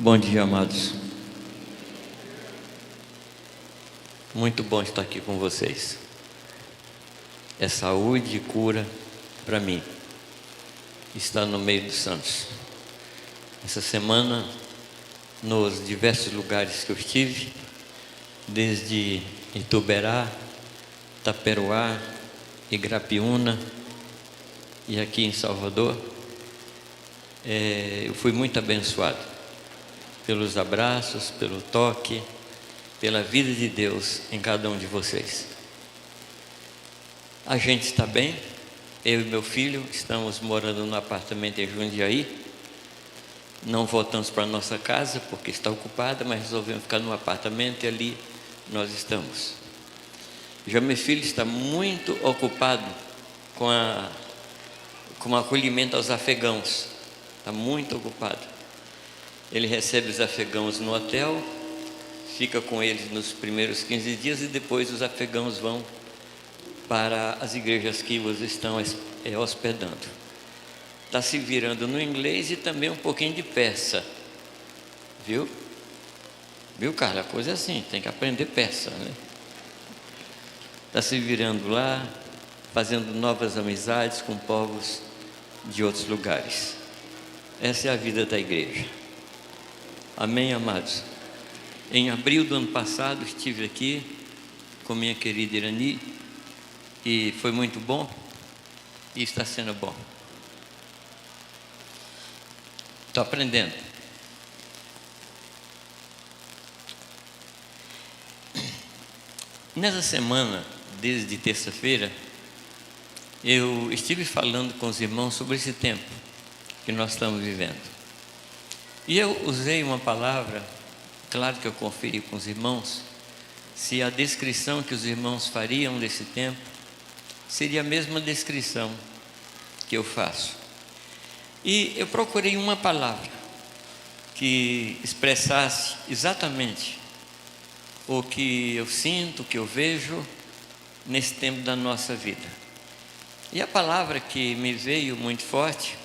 Bom dia, amados. Muito bom estar aqui com vocês. É saúde e cura para mim estar no meio dos santos. Essa semana, nos diversos lugares que eu estive, desde Ituberá, Taperoá, Igrapiúna e aqui em Salvador, eu fui muito abençoado pelos abraços, pelo toque, pela vida de Deus em cada um de vocês. A gente está bem, eu e meu filho estamos morando no apartamento em Jundiaí. Não voltamos para nossa casa porque está ocupada, mas resolvemos ficar no apartamento e ali nós estamos. Já meu filho está muito ocupado com o acolhimento aos afegãos, está muito ocupado. Ele recebe os afegãos no hotel, fica com eles nos primeiros 15 dias e depois os afegãos vão para as igrejas que os estão hospedando. Está se virando no inglês e também um pouquinho de persa, viu? Viu, Carla? A coisa é assim, tem que aprender persa, né? Está se virando lá, fazendo novas amizades com povos de outros lugares. Essa é a vida da igreja. Amém, amados? Em abril do ano passado estive aqui com minha querida Irani e foi muito bom e está sendo bom. Estou aprendendo. Nessa semana, desde terça-feira, eu estive falando com os irmãos sobre esse tempo que nós estamos vivendo. E eu usei uma palavra, claro que eu conferi com os irmãos, se a descrição que os irmãos fariam desse tempo seria a mesma descrição que eu faço. E eu procurei uma palavra que expressasse exatamente o que eu sinto, o que eu vejo nesse tempo da nossa vida. E a palavra que me veio muito forte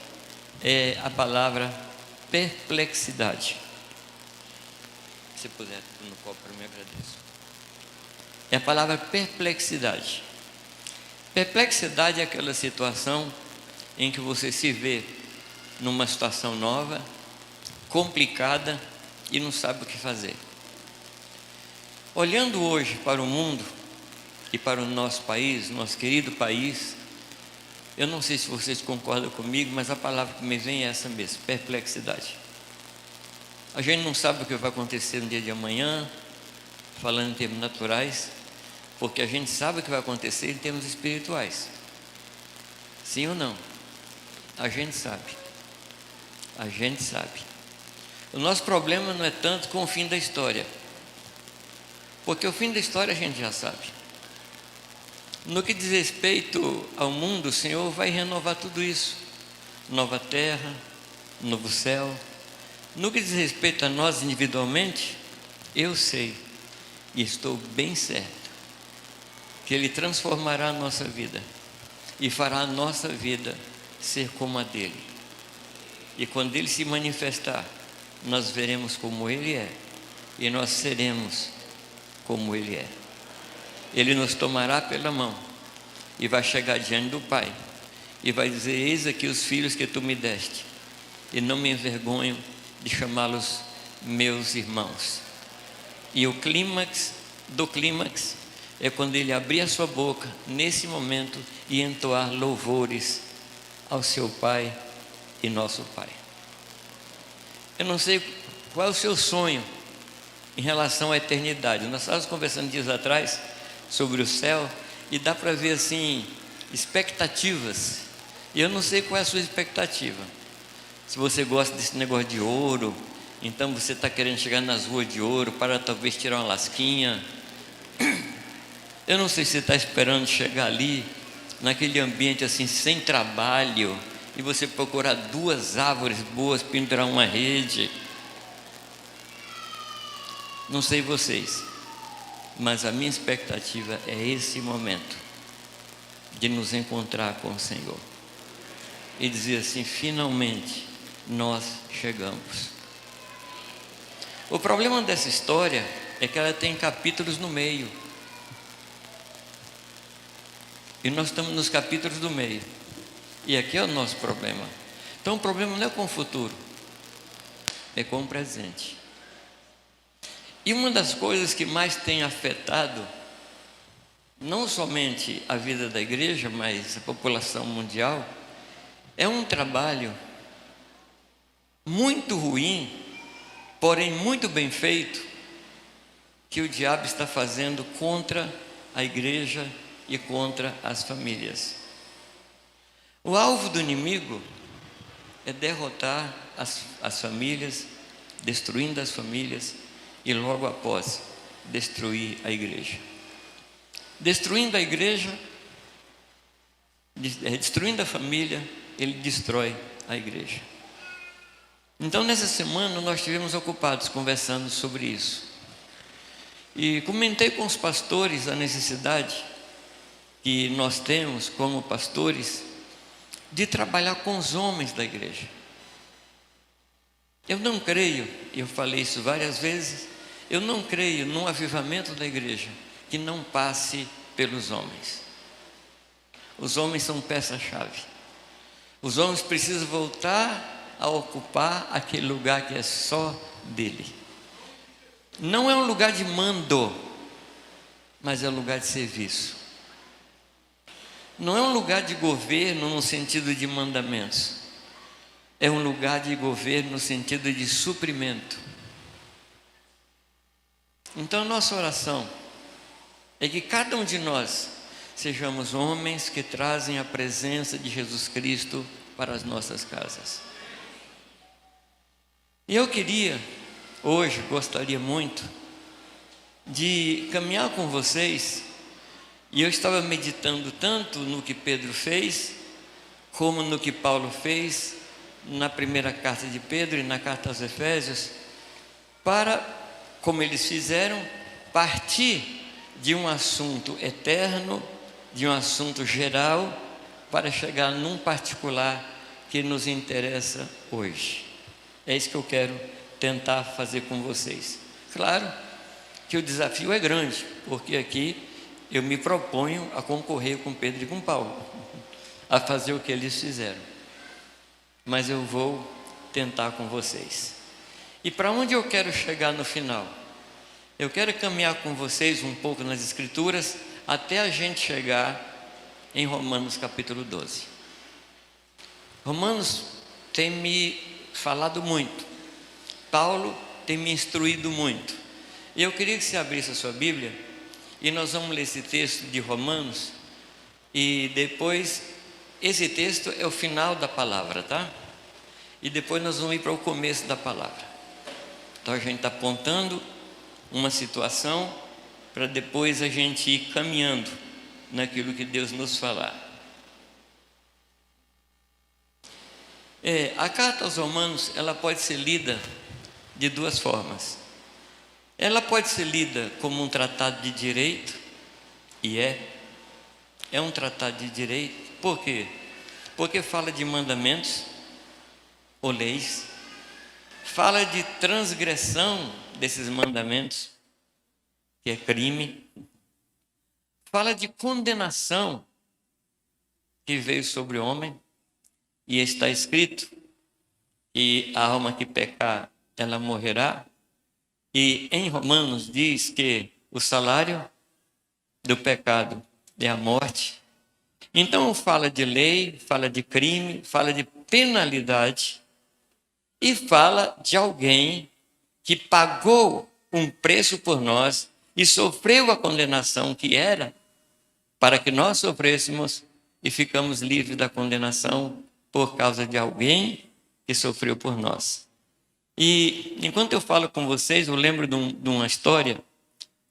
é a palavra perplexidade. Se puder no copo para mim, agradeço. É a palavra perplexidade. Perplexidade é aquela situação em que você se vê numa situação nova, complicada e não sabe o que fazer. Olhando hoje para o mundo e para o nosso país, nosso querido país, eu não sei se vocês concordam comigo, mas a palavra que me vem é essa mesmo, perplexidade. A gente não sabe o que vai acontecer no dia de amanhã, falando em termos naturais, porque a gente sabe o que vai acontecer em termos espirituais. Sim ou não? A gente sabe. A gente sabe. O nosso problema não é tanto com o fim da história, porque o fim da história a gente já sabe. No que diz respeito ao mundo, o Senhor vai renovar tudo isso. Nova terra, novo céu. No que diz respeito a nós individualmente, eu sei e estou bem certo que Ele transformará a nossa vida e fará a nossa vida ser como a dele. E quando Ele se manifestar, nós veremos como Ele é e nós seremos como Ele é. Ele nos tomará pela mão e vai chegar diante do Pai e vai dizer: eis aqui os filhos que tu me deste, e não me envergonho de chamá-los meus irmãos. E o clímax do clímax é quando ele abrir a sua boca nesse momento e entoar louvores ao seu Pai e nosso Pai. Eu não sei qual é o seu sonho em relação à eternidade. Nós estávamos conversando dias atrás sobre o céu e dá para ver assim expectativas. E eu não sei qual é a sua expectativa. Se você gosta desse negócio de ouro, então você está querendo chegar nas ruas de ouro para talvez tirar uma lasquinha. Eu não sei se você está esperando chegar ali naquele ambiente assim sem trabalho e você procurar 2 árvores boas, pendurar uma rede. Não sei vocês, mas a minha expectativa é esse momento de nos encontrar com o Senhor e dizer assim: finalmente nós chegamos. O problema dessa história é que ela tem capítulos no meio. E nós estamos nos capítulos do meio. E aqui é o nosso problema. Então o problema não é com o futuro, é com o presente. E uma das coisas que mais tem afetado, não somente a vida da igreja, mas a população mundial, é um trabalho muito ruim, porém muito bem feito, que o diabo está fazendo contra a igreja e contra as famílias. O alvo do inimigo é derrotar as famílias, destruindo as famílias e logo após destruir a igreja. Destruindo a igreja, destruindo a família, ele destrói a igreja. Então nessa semana nós estivemos ocupados conversando sobre isso. E comentei com os pastores a necessidade que nós temos como pastores de trabalhar com os homens da igreja. Eu não creio, eu falei isso várias vezes, eu não creio num avivamento da igreja que não passe pelos homens. Os homens são peça-chave. Os homens precisam voltar a ocupar aquele lugar que é só dele. Não é um lugar de mando, mas é um lugar de serviço. Não é um lugar de governo no sentido de mandamentos. É um lugar de governo no sentido de suprimento. Então a nossa oração é que cada um de nós sejamos homens que trazem a presença de Jesus Cristo para as nossas casas. E eu hoje gostaria muito de caminhar com vocês, e eu estava meditando tanto no que Pedro fez, como no que Paulo fez, na primeira carta de Pedro e na carta aos Efésios, para, como eles fizeram, partir de um assunto eterno, de um assunto geral, para chegar num particular que nos interessa hoje. É isso que eu quero tentar fazer com vocês. Claro que o desafio é grande, porque aqui eu me proponho a concorrer com Pedro e com Paulo, a fazer o que eles fizeram. Mas eu vou tentar com vocês. E para onde eu quero chegar no final? Eu quero caminhar com vocês um pouco nas Escrituras, até a gente chegar em Romanos capítulo 12. Romanos tem me falado muito. Paulo tem me instruído muito. E eu queria que você abrisse a sua Bíblia, e nós vamos ler esse texto de Romanos, e depois, esse texto é o final da palavra, tá? E depois nós vamos ir para o começo da palavra. Então a gente está apontando uma situação para depois a gente ir caminhando naquilo que Deus nos falar. A carta aos Romanos, ela pode ser lida de duas formas. Ela pode ser lida como um tratado de direito, e é um tratado de direito. Por quê? Porque fala de mandamentos ou leis, fala de transgressão desses mandamentos, que é crime, fala de condenação que veio sobre o homem, e está escrito: e a alma que pecar, ela morrerá. E em Romanos diz que o salário do pecado é a morte. Então fala de lei, fala de crime, fala de penalidade, e fala de alguém que pagou um preço por nós e sofreu a condenação que era para que nós sofrêssemos, e ficamos livres da condenação por causa de alguém que sofreu por nós. E enquanto eu falo com vocês, eu lembro de uma história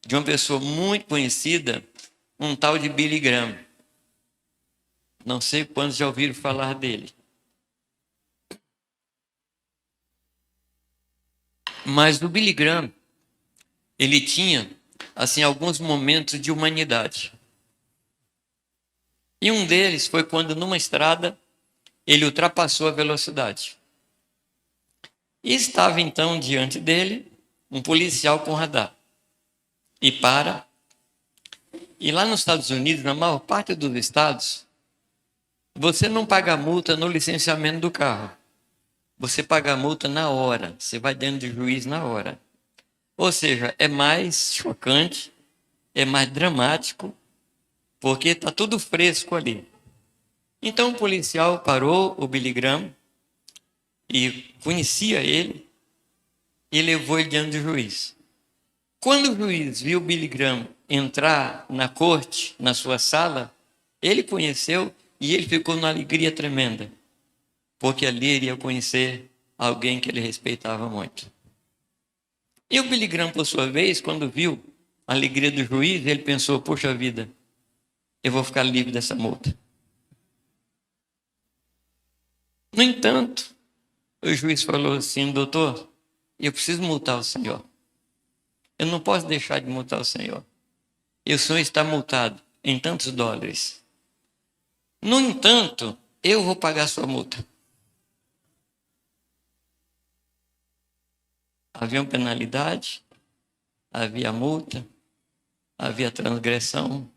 de uma pessoa muito conhecida, um tal de Billy Graham. Não sei quantos já ouviram falar dele. Mas o Billy Graham, ele tinha, assim, alguns momentos de humanidade. E um deles foi quando, numa estrada, ele ultrapassou a velocidade. E estava então diante dele um policial com radar. E para. E lá nos Estados Unidos, na maior parte dos estados, você não paga multa no licenciamento do carro. Você paga a multa na hora. Você vai dentro do juiz na hora. Ou seja, é mais chocante, é mais dramático, porque está tudo fresco ali. Então o policial parou o Billy Graham e conhecia ele e levou ele diante do juiz. Quando o juiz viu o Billy Graham entrar na corte, na sua sala, ele conheceu e ele ficou numa alegria tremenda, porque ali ele ia conhecer alguém que ele respeitava muito. E o Billy Graham, por sua vez, quando viu a alegria do juiz, ele pensou, poxa vida, eu vou ficar livre dessa multa. No entanto, o juiz falou assim, doutor, eu preciso multar o senhor. Eu não posso deixar de multar o senhor. E o senhor está multado em tantos dólares. No entanto, eu vou pagar sua multa. Havia uma penalidade, havia multa, havia transgressão,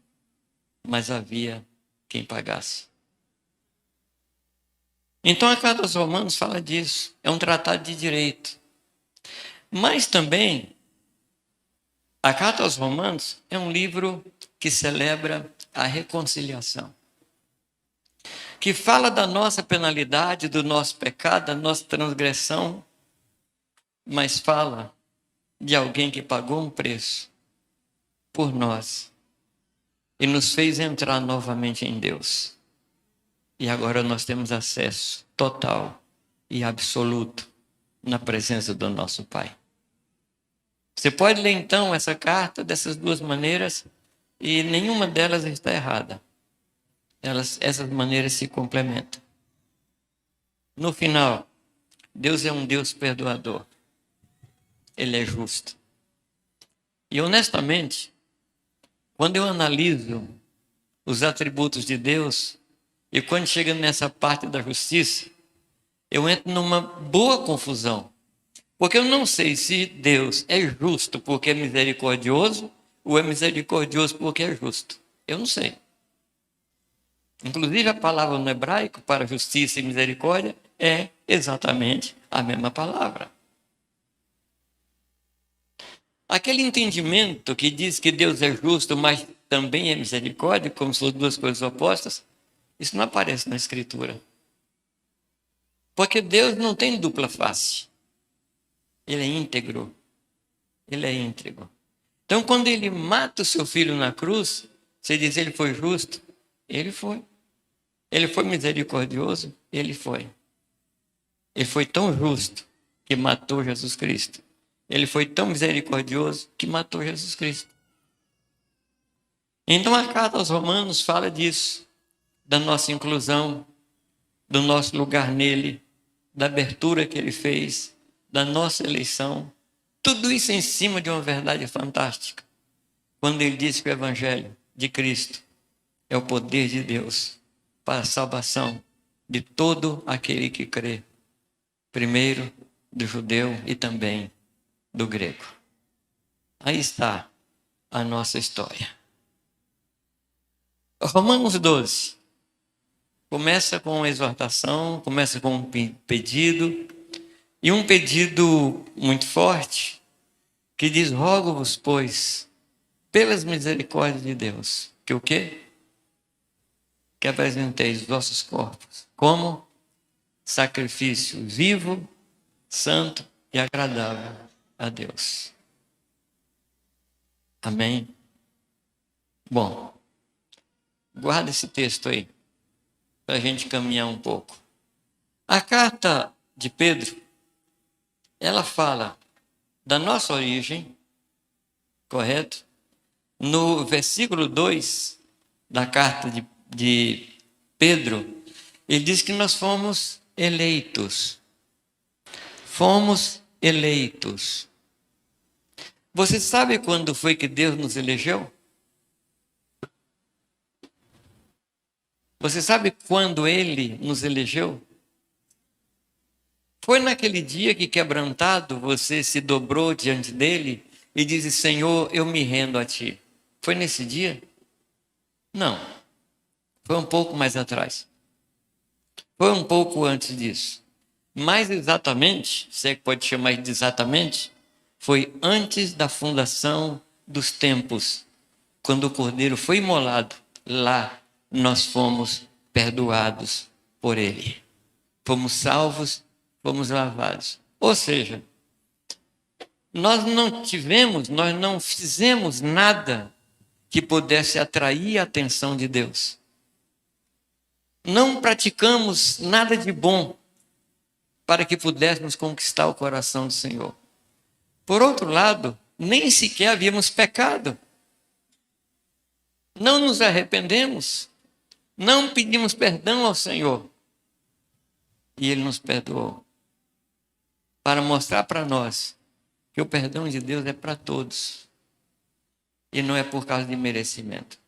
mas havia quem pagasse. Então a Carta aos Romanos fala disso, é um tratado de direito. Mas também, a Carta aos Romanos é um livro que celebra a reconciliação, que fala da nossa penalidade, do nosso pecado, da nossa transgressão, mas fala de alguém que pagou um preço por nós e nos fez entrar novamente em Deus. E agora nós temos acesso total e absoluto na presença do nosso Pai. Você pode ler então essa carta dessas duas maneiras e nenhuma delas está errada. Essas maneiras se complementam. No final, Deus é um Deus perdoador. Ele é justo. E honestamente, quando eu analiso os atributos de Deus, e quando chega nessa parte da justiça, eu entro numa boa confusão. Porque eu não sei se Deus é justo porque é misericordioso ou é misericordioso porque é justo. Eu não sei. Inclusive a palavra no hebraico para justiça e misericórdia é exatamente a mesma palavra. Aquele entendimento que diz que Deus é justo, mas também é misericórdia, como se fossem duas coisas opostas, isso não aparece na Escritura. Porque Deus não tem dupla face. Ele é íntegro. Ele é íntegro. Então, quando ele mata o seu filho na cruz, você diz, ele foi justo? Ele foi. Ele foi misericordioso? Ele foi. Ele foi tão justo que matou Jesus Cristo. Ele foi tão misericordioso que matou Jesus Cristo. Então, a carta aos Romanos fala disso, da nossa inclusão, do nosso lugar nele, da abertura que ele fez, da nossa eleição. Tudo isso em cima de uma verdade fantástica. Quando ele diz que o Evangelho de Cristo é o poder de Deus para a salvação de todo aquele que crê. Primeiro do judeu e também do grego. Aí está a nossa história. Romanos 12. Começa com uma exortação, começa com um pedido, e um pedido muito forte, que diz, rogo-vos, pois, pelas misericórdias de Deus, que o quê? Que apresenteis os vossos corpos como sacrifício vivo, santo e agradável a Deus. Amém? Bom, guarda esse texto aí, para a gente caminhar um pouco. A carta de Pedro, ela fala da nossa origem, correto? No versículo 2 da carta de Pedro, ele diz que nós fomos eleitos. Fomos eleitos. Você sabe quando foi que Deus nos elegeu? Você sabe quando Ele nos elegeu? Foi naquele dia que, quebrantado, você se dobrou diante dele e disse: Senhor, eu me rendo a ti. Foi nesse dia? Não. Foi um pouco mais atrás. Foi um pouco antes disso. Mais exatamente, se é que pode chamar de exatamente, foi antes da fundação dos tempos. Quando o Cordeiro foi imolado, lá nós fomos perdoados por ele. Fomos salvos, fomos lavados. Ou seja, nós não fizemos nada que pudesse atrair a atenção de Deus. Não praticamos nada de bom para que pudéssemos conquistar o coração do Senhor. Por outro lado, nem sequer havíamos pecado. Não nos arrependemos, não pedimos perdão ao Senhor. E Ele nos perdoou. Para mostrar para nós que o perdão de Deus é para todos. E não é por causa de merecimento.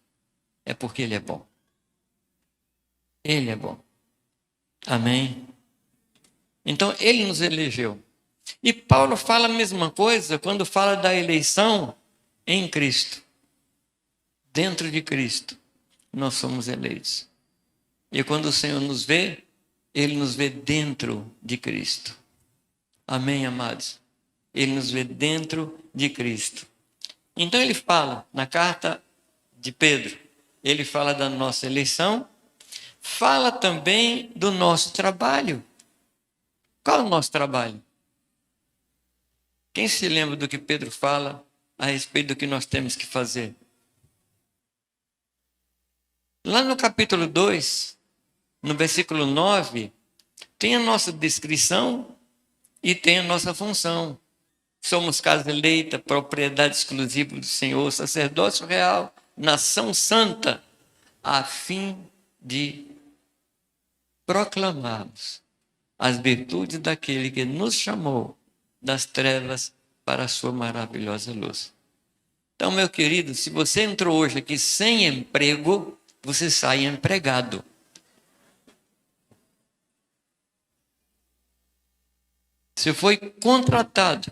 É porque Ele é bom. Ele é bom. Amém? Então, Ele nos elegeu. E Paulo fala a mesma coisa quando fala da eleição em Cristo. Dentro de Cristo, nós somos eleitos. E quando o Senhor nos vê, Ele nos vê dentro de Cristo. Amém, amados? Ele nos vê dentro de Cristo. Então ele fala, na carta de Pedro, ele fala da nossa eleição, fala também do nosso trabalho. Qual é o nosso trabalho? Quem se lembra do que Pedro fala a respeito do que nós temos que fazer? Lá no capítulo 2, no versículo 9, tem a nossa descrição e tem a nossa função. Somos casa eleita, propriedade exclusiva do Senhor, sacerdócio real, nação santa, a fim de proclamarmos as virtudes daquele que nos chamou das trevas para a sua maravilhosa luz. Então, meu querido, se você entrou hoje aqui sem emprego, você sai empregado. Você foi contratado.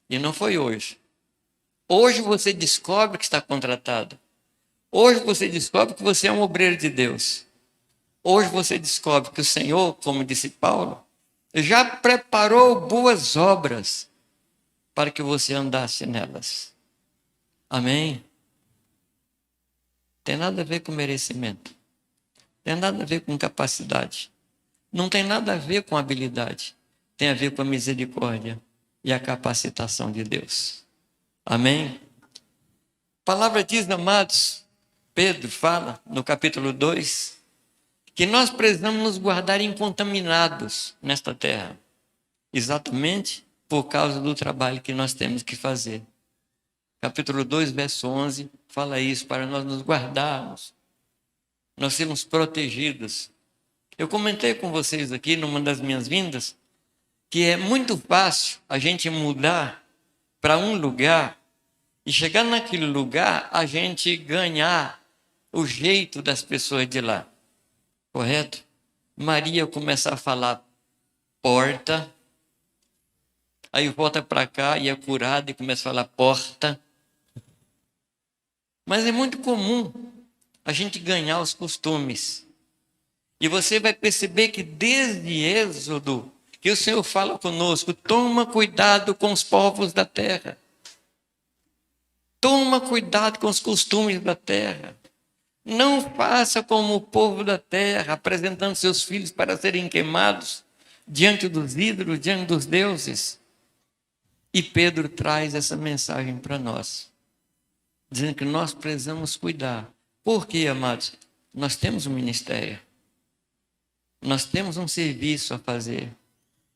E não foi hoje. Hoje você descobre que está contratado. Hoje você descobre que você é um obreiro de Deus. Hoje você descobre que o Senhor, como disse Paulo, já preparou boas obras para que você andasse nelas. Amém? Tem nada a ver com merecimento. Tem nada a ver com capacidade. Não tem nada a ver com habilidade. Tem a ver com a misericórdia e a capacitação de Deus. Amém? A palavra diz, amados, Pedro fala no capítulo 2, que nós precisamos nos guardar incontaminados nesta terra. Exatamente por causa do trabalho que nós temos que fazer. Capítulo 2, verso 11, fala isso, para nós nos guardarmos. Nós sermos protegidos. Eu comentei com vocês aqui, numa das minhas vindas, que é muito fácil a gente mudar para um lugar e chegar naquele lugar a gente ganhar o jeito das pessoas de lá. Correto? Maria começar a falar porta, aí volta para cá e é curada e começa a falar porta. Mas é muito comum a gente ganhar os costumes. E você vai perceber que desde Êxodo, que o Senhor fala conosco, toma cuidado com os povos da terra. Toma cuidado com os costumes da terra. Não faça como o povo da terra, apresentando seus filhos para serem queimados diante dos ídolos, diante dos deuses. E Pedro traz essa mensagem para nós, dizendo que nós precisamos cuidar. Por quê, amados? Nós temos um ministério. Nós temos um serviço a fazer.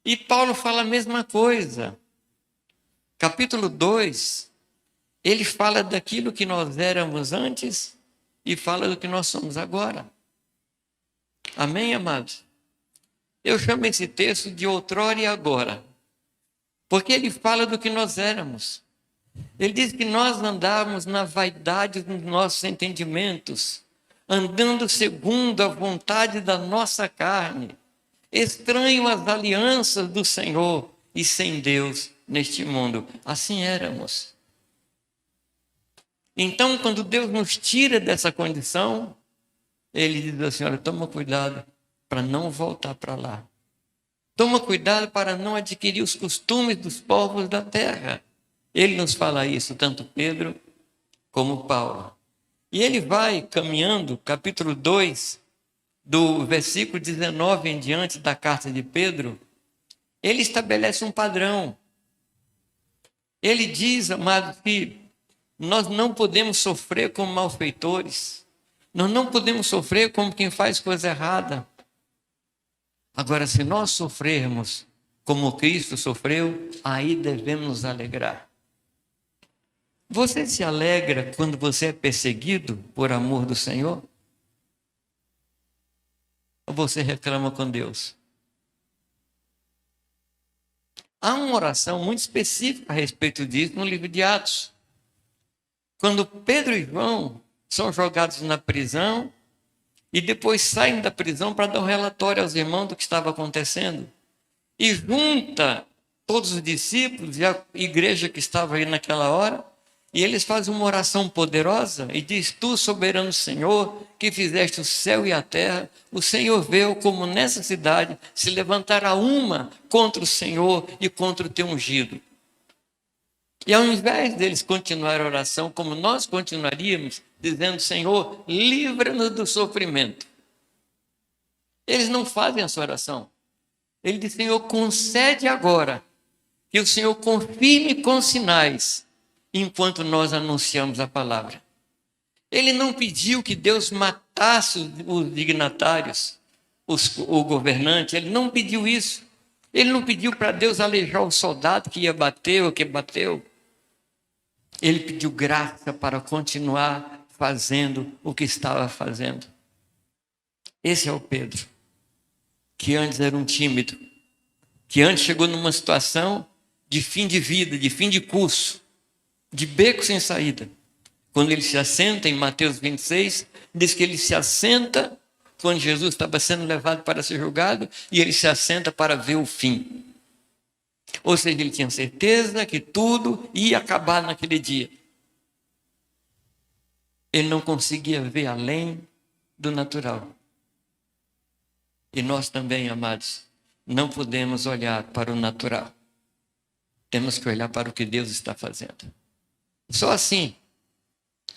E Paulo fala a mesma coisa. Capítulo 2, ele fala daquilo que nós éramos antes e fala do que nós somos agora. Amém, amados? Eu chamo esse texto de outrora e agora, porque ele fala do que nós éramos. Ele diz que nós andávamos na vaidade dos nossos entendimentos, andando segundo a vontade da nossa carne, estranho às alianças do Senhor e sem Deus neste mundo. Assim éramos. Então, quando Deus nos tira dessa condição, Ele diz assim: olha, toma cuidado para não voltar para lá. Toma cuidado para não adquirir os costumes dos povos da terra. Ele nos fala isso, tanto Pedro como Paulo. E ele vai caminhando, capítulo 2, do versículo 19 em diante da carta de Pedro, ele estabelece um padrão. Ele diz, amados, que nós não podemos sofrer como malfeitores. Nós não podemos sofrer como quem faz coisa errada. Agora, se nós sofrermos como Cristo sofreu, aí devemos nos alegrar. Você se alegra quando você é perseguido por amor do Senhor? Ou você reclama com Deus? Há uma oração muito específica a respeito disso no livro de Atos. Quando Pedro e João são jogados na prisão e depois saem da prisão para dar um relatório aos irmãos do que estava acontecendo. E junta todos os discípulos e a igreja que estava aí naquela hora, e eles fazem uma oração poderosa e diz: tu, soberano Senhor, que fizeste o céu e a terra, o Senhor vê como nessa cidade se levantará uma contra o Senhor e contra o teu ungido. E ao invés deles continuar a oração como nós continuaríamos, dizendo: Senhor, livra-nos do sofrimento, eles não fazem essa oração. Ele diz: Senhor, concede agora que o Senhor confirme com sinais enquanto nós anunciamos a palavra. Ele não pediu que Deus matasse os dignatários, o governante, ele não pediu isso. Ele não pediu para Deus aleijar o soldado que ia bater ou que bateu. Ele pediu graça para continuar fazendo o que estava fazendo. Esse é o Pedro, que antes era um tímido, que antes chegou numa situação de fim de vida, de fim de curso, de beco sem saída. Quando ele se assenta em Mateus 26, diz que ele se assenta quando Jesus estava sendo levado para ser julgado, e ele se assenta para ver o fim. Ou seja, ele tinha certeza que tudo ia acabar naquele dia. Ele não conseguia ver além do natural. E nós também, amados, não podemos olhar para o natural. Temos que olhar para o que Deus está fazendo. Só assim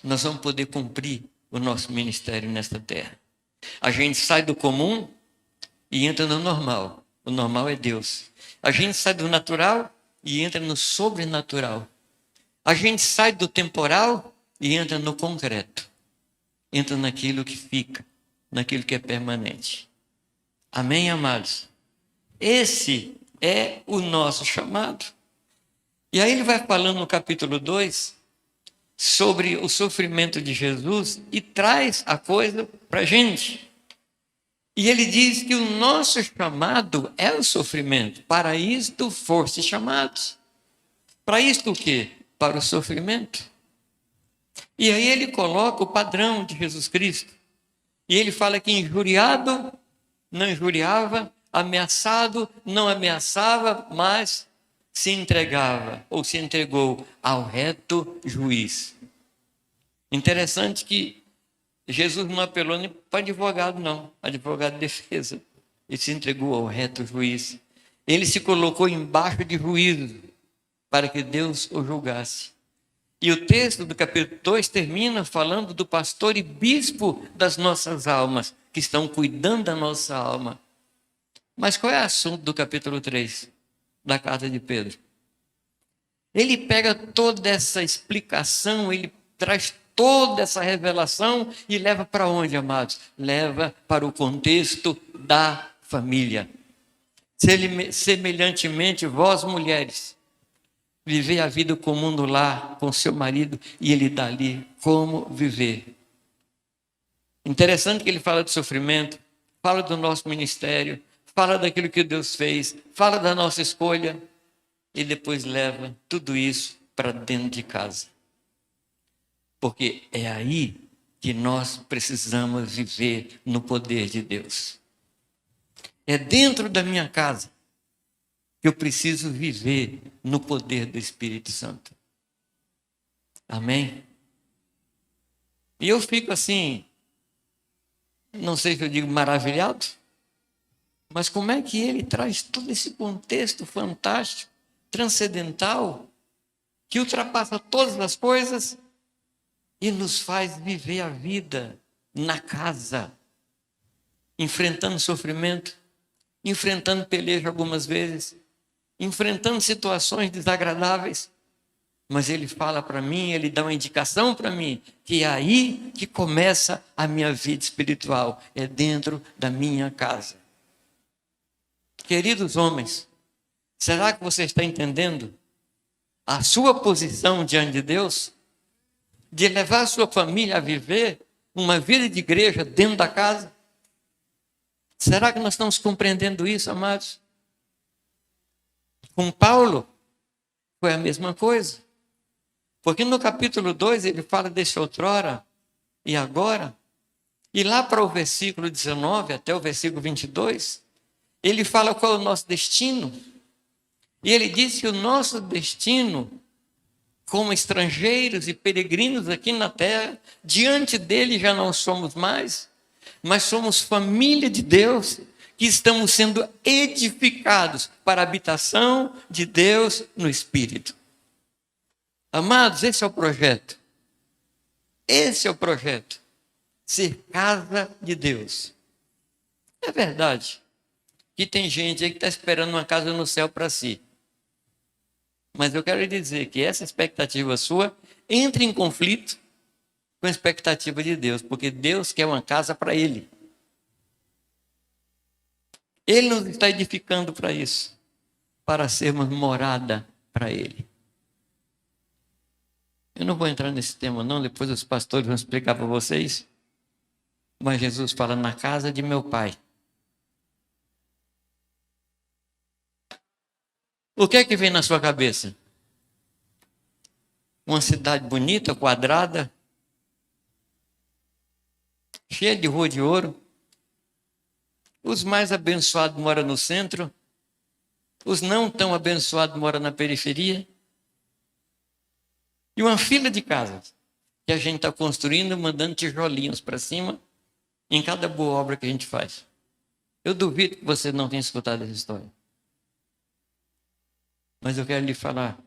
nós vamos poder cumprir o nosso ministério nesta terra. A gente sai do comum e entra no normal. O normal é Deus. A gente sai do natural e entra no sobrenatural. A gente sai do temporal e entra no concreto. Entra naquilo que fica, naquilo que é permanente. Amém, amados? Esse é o nosso chamado. E aí ele vai falando no capítulo 2 sobre o sofrimento de Jesus e traz a coisa para a gente. E ele diz que o nosso chamado é o sofrimento. Para isto foste chamados. Para isto o quê? Para o sofrimento. E aí ele coloca o padrão de Jesus Cristo. E ele fala que injuriado não injuriava, ameaçado não ameaçava, mas se entregava ou se entregou ao reto juiz. Interessante que Jesus não apelou nem para advogado, não, advogado de defesa. Ele se entregou ao reto juiz. Ele se colocou embaixo de juízo para que Deus o julgasse. E o texto do capítulo 2 termina falando do pastor e bispo das nossas almas, que estão cuidando da nossa alma. Mas qual é o assunto do capítulo 3 da carta de Pedro? Ele pega toda essa explicação, ele traz toda essa revelação e leva para onde, amados? Leva para o contexto da família. Semelhantemente, vós mulheres, vivei a vida comum no lar com seu marido, e ele dá ali como viver. Interessante que ele fala de sofrimento, fala do nosso ministério, fala daquilo que Deus fez, fala da nossa escolha, e depois leva tudo isso para dentro de casa. Porque é aí que nós precisamos viver no poder de Deus. É dentro da minha casa que eu preciso viver no poder do Espírito Santo. Amém? E eu fico assim, não sei se eu digo maravilhado, mas como é que ele traz todo esse contexto fantástico, transcendental, que ultrapassa todas as coisas e nos faz viver a vida na casa, enfrentando sofrimento, enfrentando peleja algumas vezes, enfrentando situações desagradáveis, mas ele fala para mim, ele dá uma indicação para mim, que é aí que começa a minha vida espiritual, é dentro da minha casa. Queridos homens, será que você está entendendo a sua posição diante de Deus? De levar a sua família a viver uma vida de igreja dentro da casa? Será que nós estamos compreendendo isso, amados? Com Paulo, foi a mesma coisa. Porque no capítulo 2 ele fala desse outrora e agora. E lá para o versículo 19 até o versículo 22, ele fala qual é o nosso destino. E ele diz que o nosso destino, como estrangeiros e peregrinos aqui na terra, diante dele já não somos mais, mas somos família de Deus, que estamos sendo edificados para a habitação de Deus no Espírito. Amados, esse é o projeto. Esse é o projeto. Ser casa de Deus. É verdade que tem gente aí que está esperando uma casa no céu para si. Mas eu quero dizer que essa expectativa sua entra em conflito com a expectativa de Deus, porque Deus quer uma casa para Ele. Ele nos está edificando para isso, para sermos morada para Ele. Eu não vou entrar nesse tema não, depois os pastores vão explicar para vocês. Mas Jesus fala, na casa de meu Pai. O que é que vem na sua cabeça? Uma cidade bonita, quadrada, cheia de rua de ouro. Os mais abençoados moram no centro. Os não tão abençoados moram na periferia. E uma fila de casas que a gente está construindo, mandando tijolinhos para cima em cada boa obra que a gente faz. Eu duvido que você não tenha escutado essa história. Mas eu quero lhe falar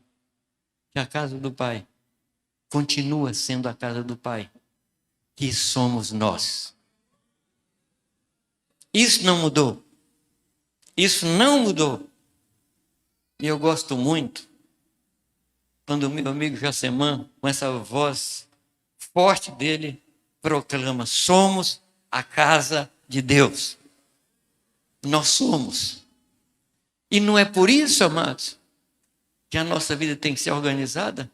que a casa do Pai continua sendo a casa do Pai, que somos nós. Isso não mudou. Isso não mudou. E eu gosto muito quando o meu amigo Jacemã, com essa voz forte dele, proclama, somos a casa de Deus. Nós somos. E não é por isso, amados, que a nossa vida tem que ser organizada,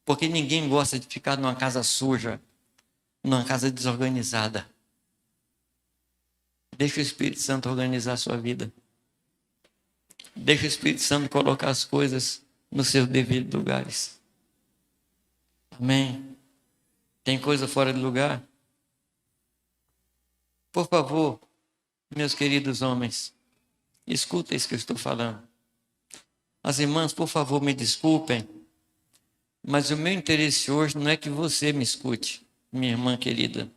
porque ninguém gosta de ficar numa casa suja, numa casa desorganizada. Deixa o Espírito Santo organizar a sua vida. Deixa o Espírito Santo colocar as coisas nos seus devidos lugares. Amém? Tem coisa fora de lugar? Por favor, meus queridos homens, escuta isso que eu estou falando. As irmãs, por favor, me desculpem, mas o meu interesse hoje não é que você me escute, minha irmã querida.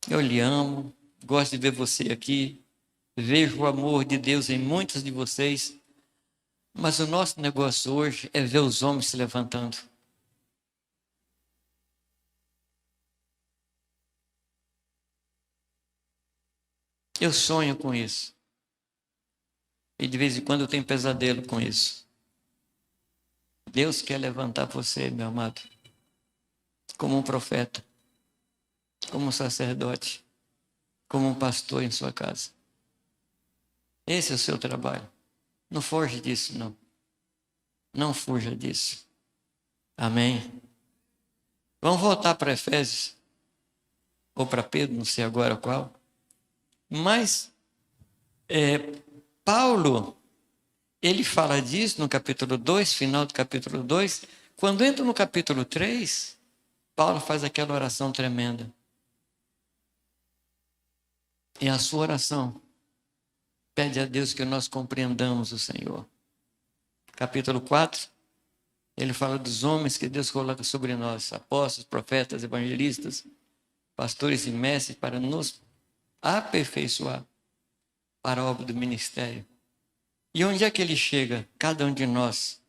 Eu lhe amo, gosto de ver você aqui, vejo o amor de Deus em muitos de vocês, mas o nosso negócio hoje é ver os homens se levantando. Eu sonho com isso. E de vez em quando eu tenho pesadelo com isso. Deus quer levantar você, meu amado, como um profeta, como um sacerdote, como um pastor em sua casa. Esse é o seu trabalho. Não foge disso, não. Não fuja disso. Amém? Vamos voltar para Efésios, ou para Pedro, não sei agora qual. Mas Paulo, ele fala disso no capítulo 2, final do capítulo 2. Quando entra no capítulo 3, Paulo faz aquela oração tremenda. E a sua oração Pede a Deus que nós compreendamos o Senhor. Capítulo 4, ele fala dos homens que Deus coloca sobre nós, apóstolos, profetas, evangelistas, pastores e mestres, para nos aperfeiçoar para a obra do ministério. E onde é que ele chega? Cada um de nós,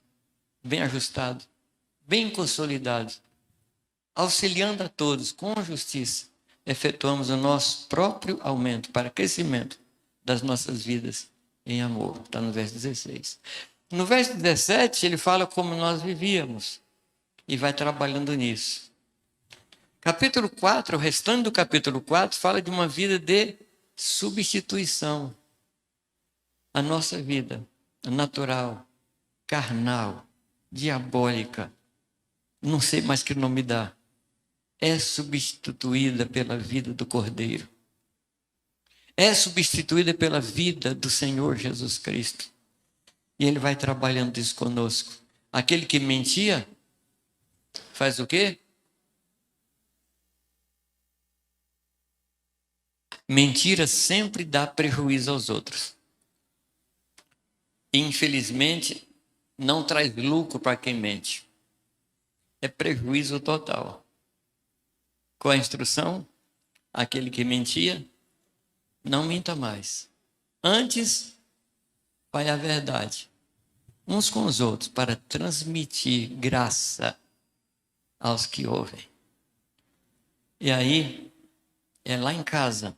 bem ajustado, bem consolidado, auxiliando a todos com justiça, efetuamos o nosso próprio aumento para crescimento das nossas vidas em amor. Está no verso 16. No verso 17, ele fala como nós vivíamos e vai trabalhando nisso. Capítulo 4, o restante do capítulo 4, fala de uma vida de substituição. A nossa vida natural, carnal, diabólica, não sei mais que nome dá, é substituída pela vida do Cordeiro. É substituída pela vida do Senhor Jesus Cristo. E ele vai trabalhando isso conosco. Aquele que mentia, faz o quê? Mentira sempre dá prejuízo aos outros. Infelizmente, não traz lucro para quem mente. É prejuízo total. Com a instrução, aquele que mentia, não minta mais. Antes, fale a verdade, uns com os outros, para transmitir graça aos que ouvem. E aí, é lá em casa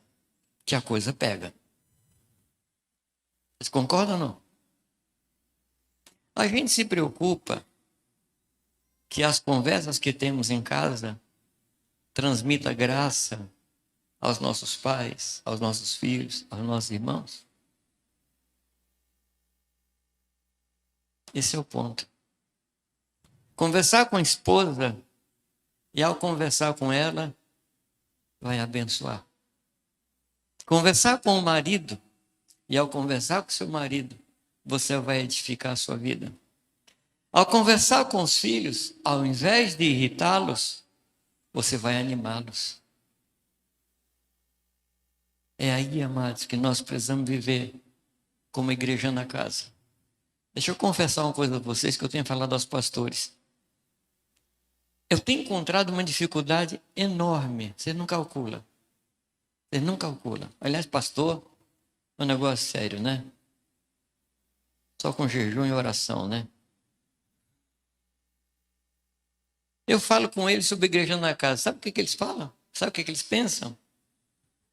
que a coisa pega. Vocês concordam ou não? A gente se preocupa que as conversas que temos em casa transmita graça aos nossos pais, aos nossos filhos, aos nossos irmãos. Esse é o ponto. Conversar com a esposa e ao conversar com ela, vai abençoar. Conversar com o marido e ao conversar com seu marido, você vai edificar a sua vida. Ao conversar com os filhos, ao invés de irritá-los, você vai animá-los. É aí, amados, que nós precisamos viver como igreja na casa. Deixa eu confessar uma coisa a vocês que eu tenho falado aos pastores. Eu tenho encontrado uma dificuldade enorme. Você não calcula. Você não calcula. Aliás, pastor, é um negócio sério, né? Só com jejum e oração, né? Eu falo com eles sobre igreja na casa. Sabe o que eles falam? Sabe o que eles pensam?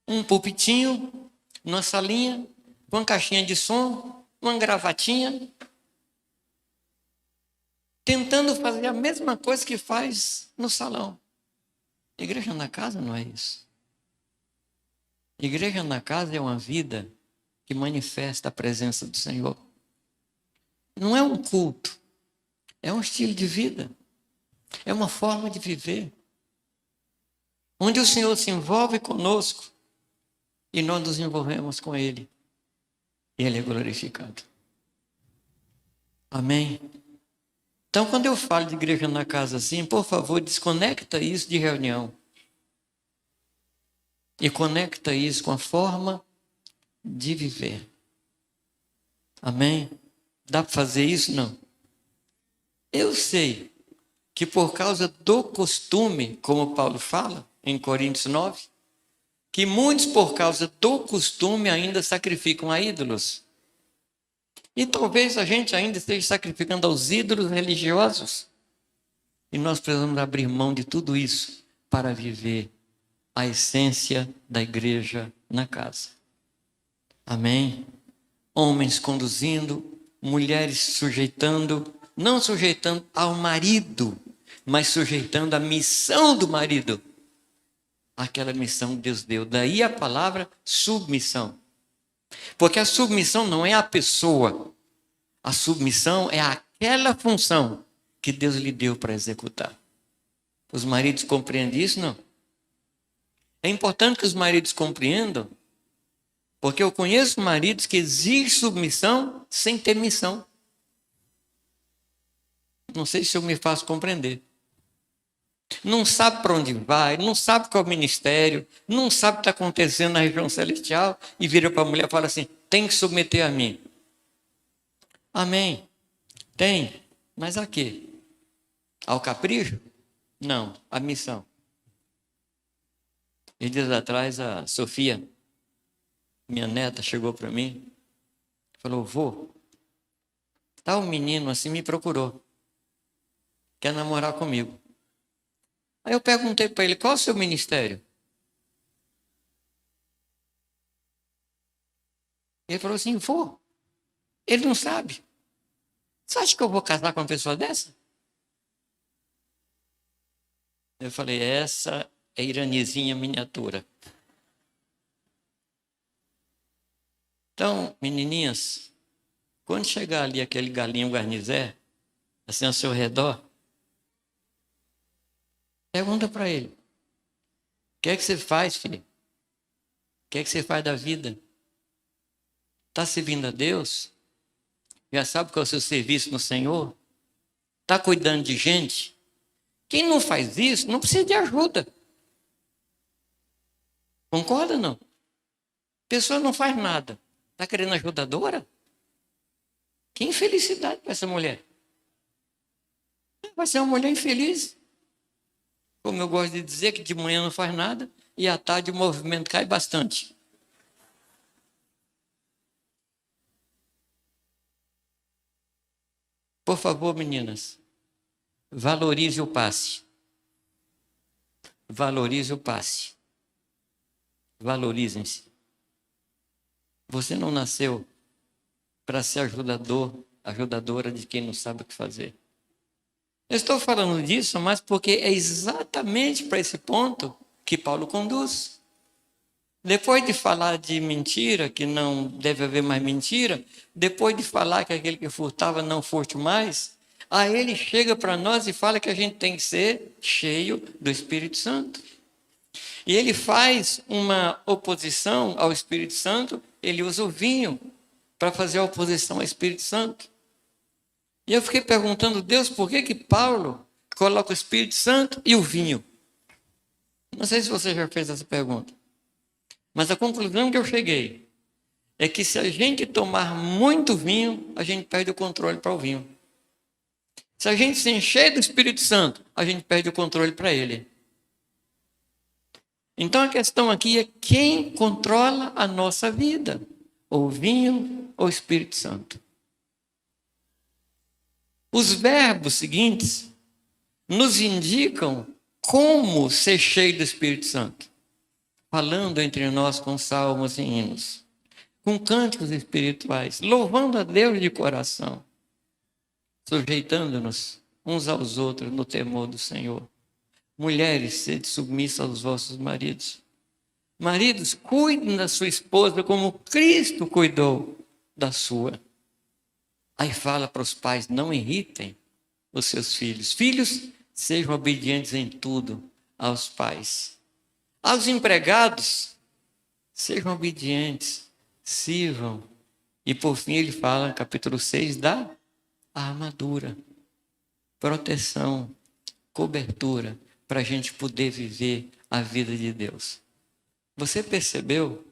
Um pulpitinho, uma salinha, uma caixinha de som, uma gravatinha, tentando fazer a mesma coisa que faz no salão. Igreja na casa não é isso. Igreja na casa é uma vida que manifesta a presença do Senhor. Não é um culto, é um estilo de vida, é uma forma de viver, onde o Senhor se envolve conosco e nós nos envolvemos com Ele. Ele é glorificado. Amém? Então, quando eu falo de igreja na casa assim, por favor, desconecta isso de reunião. E conecta isso com a forma de viver. Amém? Dá para fazer isso? Não. Eu sei que por causa do costume, como Paulo fala em Coríntios 9, que muitos por causa do costume ainda sacrificam a ídolos. E talvez a gente ainda esteja sacrificando aos ídolos religiosos. E nós precisamos abrir mão de tudo isso para viver a essência da igreja na casa. Amém? Homens conduzindo, mulheres sujeitando, não sujeitando ao marido, mas sujeitando a missão do marido. Aquela missão que Deus deu. Daí a palavra submissão. Porque a submissão não é a pessoa. A submissão é aquela função que Deus lhe deu para executar. Os maridos compreendem isso, não? É importante que os maridos compreendam, porque eu conheço maridos que exigem submissão sem ter missão. Não sei se eu me faço compreender. não sabe para onde vai, não sabe qual é o ministério, não sabe o que está acontecendo na região celestial, e vira para a mulher e fala assim: tem que submeter a mim. Amém. Tem. Mas a quê? Ao capricho? Não, a missão. E dias atrás a Sofia, minha neta, chegou para mim e falou: vô, tá um menino assim, me procurou, quer namorar comigo. Aí eu perguntei para ele: qual é o seu ministério? Ele falou assim: vô, ele não sabe. Você acha que eu vou casar com uma pessoa dessa? Eu falei: essa é Iranizinha miniatura. Então, menininhas, quando chegar ali aquele galinho garnizé, assim ao seu redor, pergunta para ele: o que é que você faz, filho? O que é que você faz da vida? Está servindo a Deus? Já sabe qual é o seu serviço no Senhor? Está cuidando de gente? Quem não faz isso não precisa de ajuda. Concorda ou não? A pessoa não faz nada. Está querendo ajudadora? Que infelicidade para essa mulher. Vai ser uma mulher infeliz. Como eu gosto de dizer, que de manhã não faz nada e à tarde o movimento cai bastante. Por favor, meninas, valorize o passe. Valorize o passe. Valorizem-se. Você não nasceu para ser ajudadora de quem não sabe o que fazer. Eu estou falando disso, mas porque é exatamente para esse ponto que Paulo conduz. Depois de falar de mentira, que não deve haver mais mentira, depois de falar que aquele que furtava não furte mais, aí ele chega para nós e fala que a gente tem que ser cheio do Espírito Santo. E ele faz uma oposição ao Espírito Santo, ele usa o vinho para fazer a oposição ao Espírito Santo. E eu fiquei perguntando: Deus, por que que Paulo coloca o Espírito Santo e o vinho? Não sei se você já fez essa pergunta. Mas a conclusão que eu cheguei é que se a gente tomar muito vinho, a gente perde o controle para o vinho. Se a gente se encher do Espírito Santo, a gente perde o controle para ele. Então a questão aqui é quem controla a nossa vida: ou o vinho ou o Espírito Santo. Os verbos seguintes nos indicam como ser cheio do Espírito Santo. Falando entre nós com salmos e hinos, com cânticos espirituais, louvando a Deus de coração, sujeitando-nos uns aos outros no temor do Senhor. Mulheres, sede submissas aos vossos maridos. Maridos, cuidem da sua esposa como Cristo cuidou da sua. Aí fala para os pais: não irritem os seus filhos. Filhos, sejam obedientes em tudo aos pais. Aos empregados, sejam obedientes, sirvam. E por fim ele fala, capítulo 6, da armadura, proteção, cobertura, para a gente poder viver a vida de Deus. Você percebeu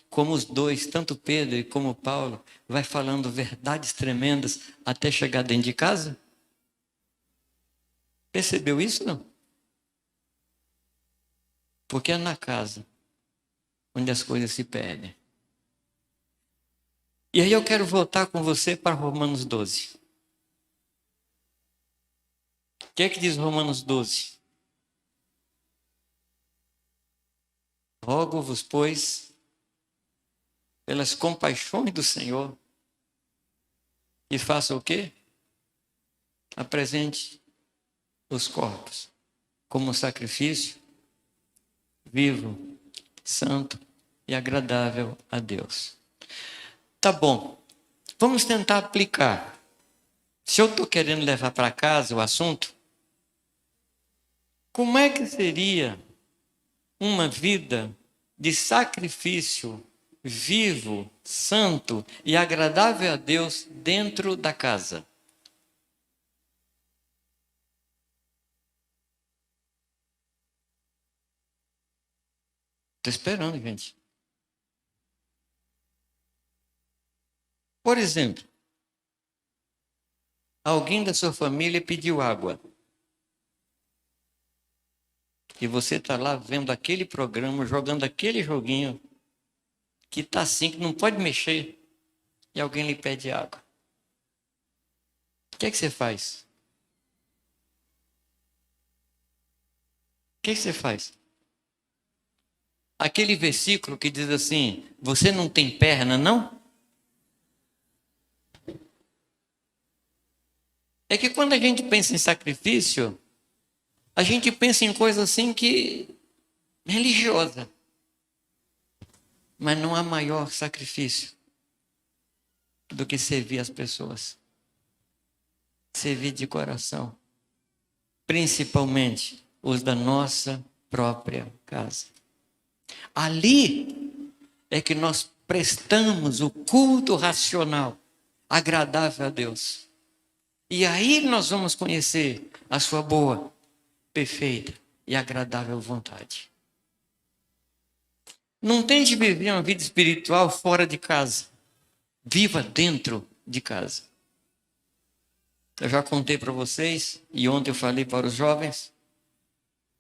como os dois, tanto Pedro e como Paulo, vai falando verdades tremendas até chegar dentro de casa? Percebeu isso, não? Porque é na casa onde as coisas se perdem. E aí eu quero voltar com você para Romanos 12. O que é que diz Romanos 12? Rogo-vos, pois, pelas compaixões do Senhor, e faça o quê? Apresente os corpos como sacrifício vivo, santo e agradável a Deus. Tá bom, vamos tentar aplicar. Se eu estou querendo levar para casa o assunto, como é que seria uma vida de sacrifício vivo, santo e agradável a Deus dentro da casa? Estou esperando, gente. Por exemplo, alguém da sua família pediu água. E você está lá vendo aquele programa, jogando aquele joguinho, que está assim, que não pode mexer, e alguém lhe pede água. O que é que você faz? O que é que você faz? Aquele versículo que diz assim: você não tem perna, não? É que quando a gente pensa em sacrifício, a gente pensa em coisa assim que religiosa. Mas não há maior sacrifício do que servir as pessoas. Servir de coração. Principalmente os da nossa própria casa. Ali é que nós prestamos o culto racional, agradável a Deus. E aí nós vamos conhecer a sua boa, perfeita e agradável vontade. Não tente viver uma vida espiritual fora de casa. Viva dentro de casa. Eu já contei para vocês, e ontem eu falei para os jovens,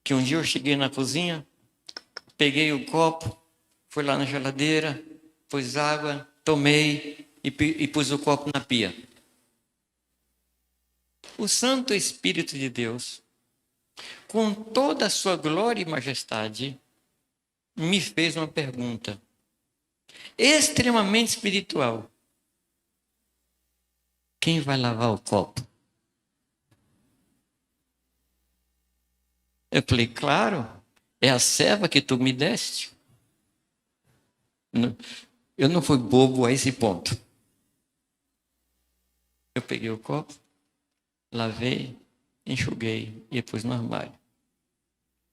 que um dia eu cheguei na cozinha, peguei o copo, fui lá na geladeira, pus água, tomei e pus o copo na pia. O Santo Espírito de Deus, com toda a sua glória e majestade, me fez uma pergunta extremamente espiritual. Quem vai lavar o copo? Eu falei, claro, é a serva que tu me deste. Eu não fui bobo a esse ponto. Eu peguei o copo, lavei, enxuguei e pus no armário.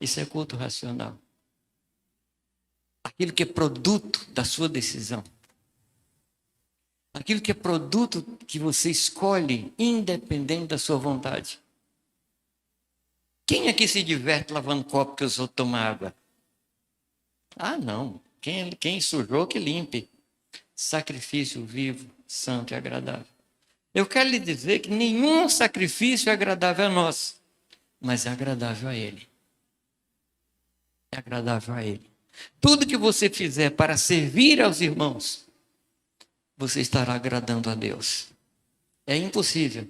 Isso é culto racional. Aquilo que é produto da sua decisão. Aquilo que é produto que você escolhe, independente da sua vontade. Quem aqui se diverte lavando copo que os outros tomam água? Ah, não. Quem sujou, que limpe. Sacrifício vivo, santo e agradável. Eu quero lhe dizer que nenhum sacrifício é agradável a nós, mas é agradável a Ele. É agradável a Ele. Tudo que você fizer para servir aos irmãos, você estará agradando a Deus. É impossível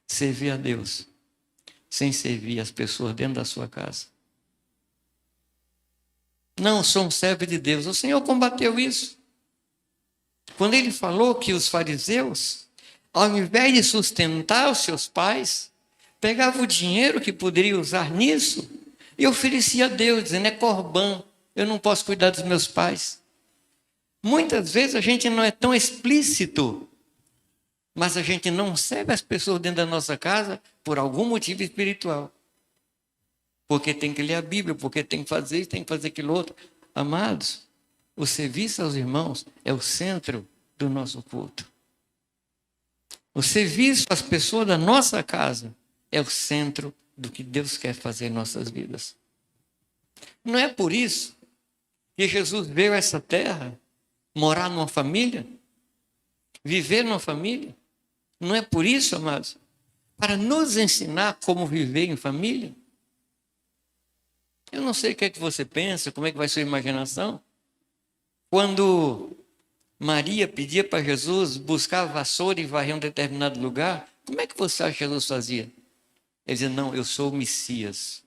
servir a Deus sem servir as pessoas dentro da sua casa. Não sou um servo de Deus. O Senhor combateu isso. Quando ele falou que os fariseus, ao invés de sustentar os seus pais, pegavam o dinheiro que poderia usar nisso e oferecia a Deus, dizendo, é corbã, eu não posso cuidar dos meus pais. Muitas vezes a gente não é tão explícito, mas a gente não serve as pessoas dentro da nossa casa por algum motivo espiritual. Porque tem que ler a Bíblia, porque tem que fazer isso, tem que fazer aquilo outro. Amados, o serviço aos irmãos é o centro do nosso culto. O serviço às pessoas da nossa casa é o centro do que Deus quer fazer em nossas vidas. Não é por isso que Jesus veio a essa terra morar numa família, viver numa família. Não é por isso, amados, para nos ensinar como viver em família. Eu não sei o que é que você pensa, como é que vai sua imaginação. Quando Maria pedia para Jesus buscar a vassoura e varrer um determinado lugar, como é que você acha que Jesus fazia? Ele dizia, não, eu sou o Messias.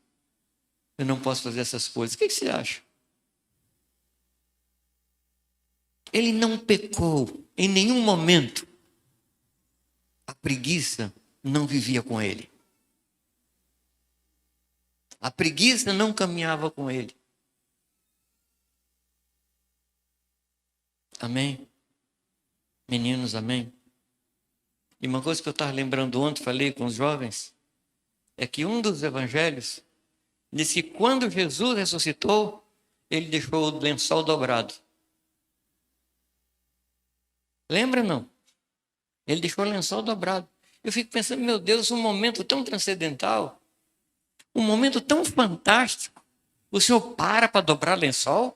Eu não posso fazer essas coisas. O que você acha? Ele não pecou em nenhum momento. A preguiça não vivia com ele. A preguiça não caminhava com ele. Amém? Meninos, amém? E uma coisa que eu estava lembrando ontem, falei com os jovens, é que um dos evangelhos disse que quando Jesus ressuscitou, ele deixou o lençol dobrado. Lembra, não? Ele deixou o lençol dobrado. Eu fico pensando, meu Deus, um momento tão transcendental, um momento tão fantástico, O senhor para dobrar lençol? O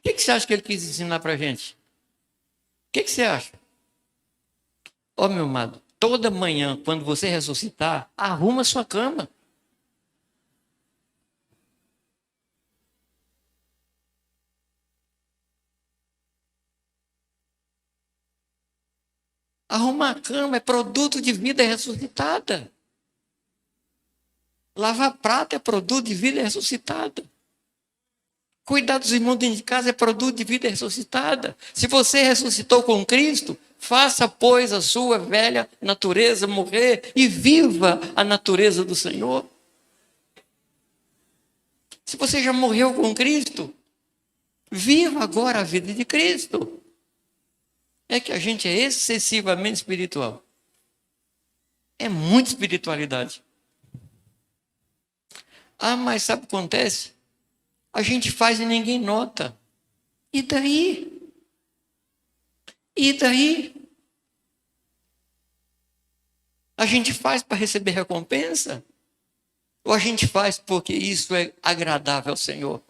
que você acha que ele quis ensinar para a gente? O que você acha? Ó, meu amado, toda manhã, quando você ressuscitar, arruma sua cama. Arrumar a cama é produto de vida ressuscitada. Lavar prato é produto de vida ressuscitada. Cuidar dos irmãos dentro de casa é produto de vida ressuscitada. Se você ressuscitou com Cristo, faça, pois, a sua velha natureza morrer e viva a natureza do Senhor. Se você já morreu com Cristo, viva agora a vida de Cristo. É que a gente é excessivamente espiritual. É muita espiritualidade. Ah, mas sabe o que acontece? A gente faz e ninguém nota. E daí? E daí? A gente faz para receber recompensa? Ou a gente faz porque isso é agradável ao Senhor?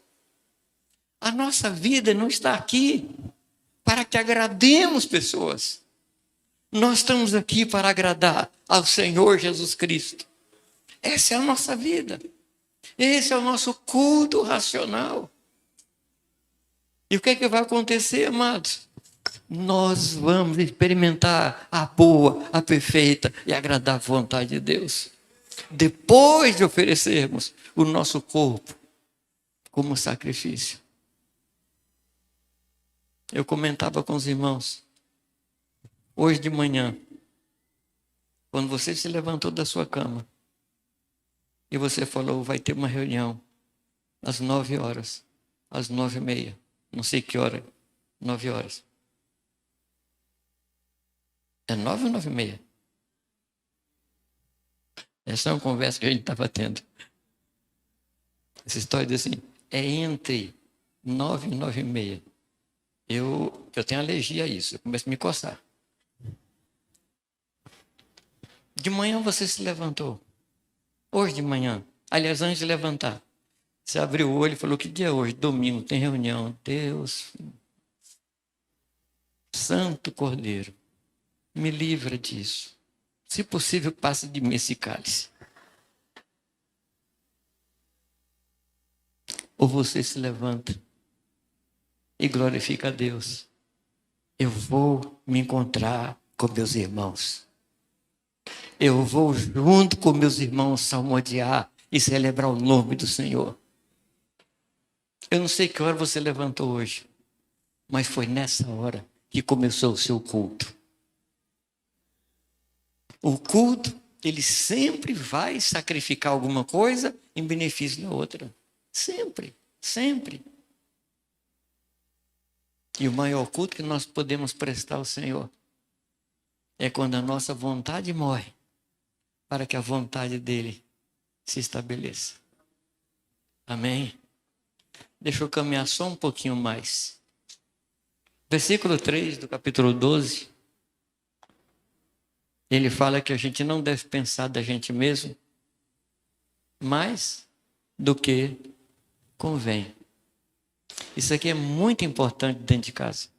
A nossa vida não está aqui para que agrademos pessoas. Nós estamos aqui para agradar ao Senhor Jesus Cristo. Essa é a nossa vida. Esse é o nosso culto racional. E o que é que vai acontecer, amados? Nós vamos experimentar a boa, a perfeita e agradável vontade de Deus. Depois de oferecermos o nosso corpo como sacrifício. Eu comentava com os irmãos, hoje de manhã, quando você se levantou da sua cama, e você falou, vai ter uma reunião às 9 horas, às 9h30, não sei que hora, 9 horas. É 9 ou 9h30? Essa é uma conversa que a gente estava tendo. Essa história diz assim, é entre 9 e 9h30. Eu tenho alergia a isso, eu começo a me coçar. De manhã você se levantou. Hoje de manhã, aliás, antes de levantar, você abriu o olho e falou, que dia é hoje? Domingo, tem reunião. Deus, Santo Cordeiro, me livra disso. Se possível, passe de mim esse cálice. Ou você se levanta e glorifica a Deus. Eu vou me encontrar com meus irmãos. Eu vou junto com meus irmãos salmodiar e celebrar o nome do Senhor. Eu não sei que hora você levantou hoje, mas foi nessa hora que começou o seu culto. O culto, ele sempre vai sacrificar alguma coisa em benefício da outra. Sempre, sempre. E o maior culto que nós podemos prestar ao Senhor é quando a nossa vontade morre, para que a vontade dele se estabeleça. Amém? Deixa eu caminhar só um pouquinho mais. Versículo 3 do capítulo 12. Ele fala que a gente não deve pensar da gente mesmo mais do que convém. Isso aqui é muito importante dentro de casa.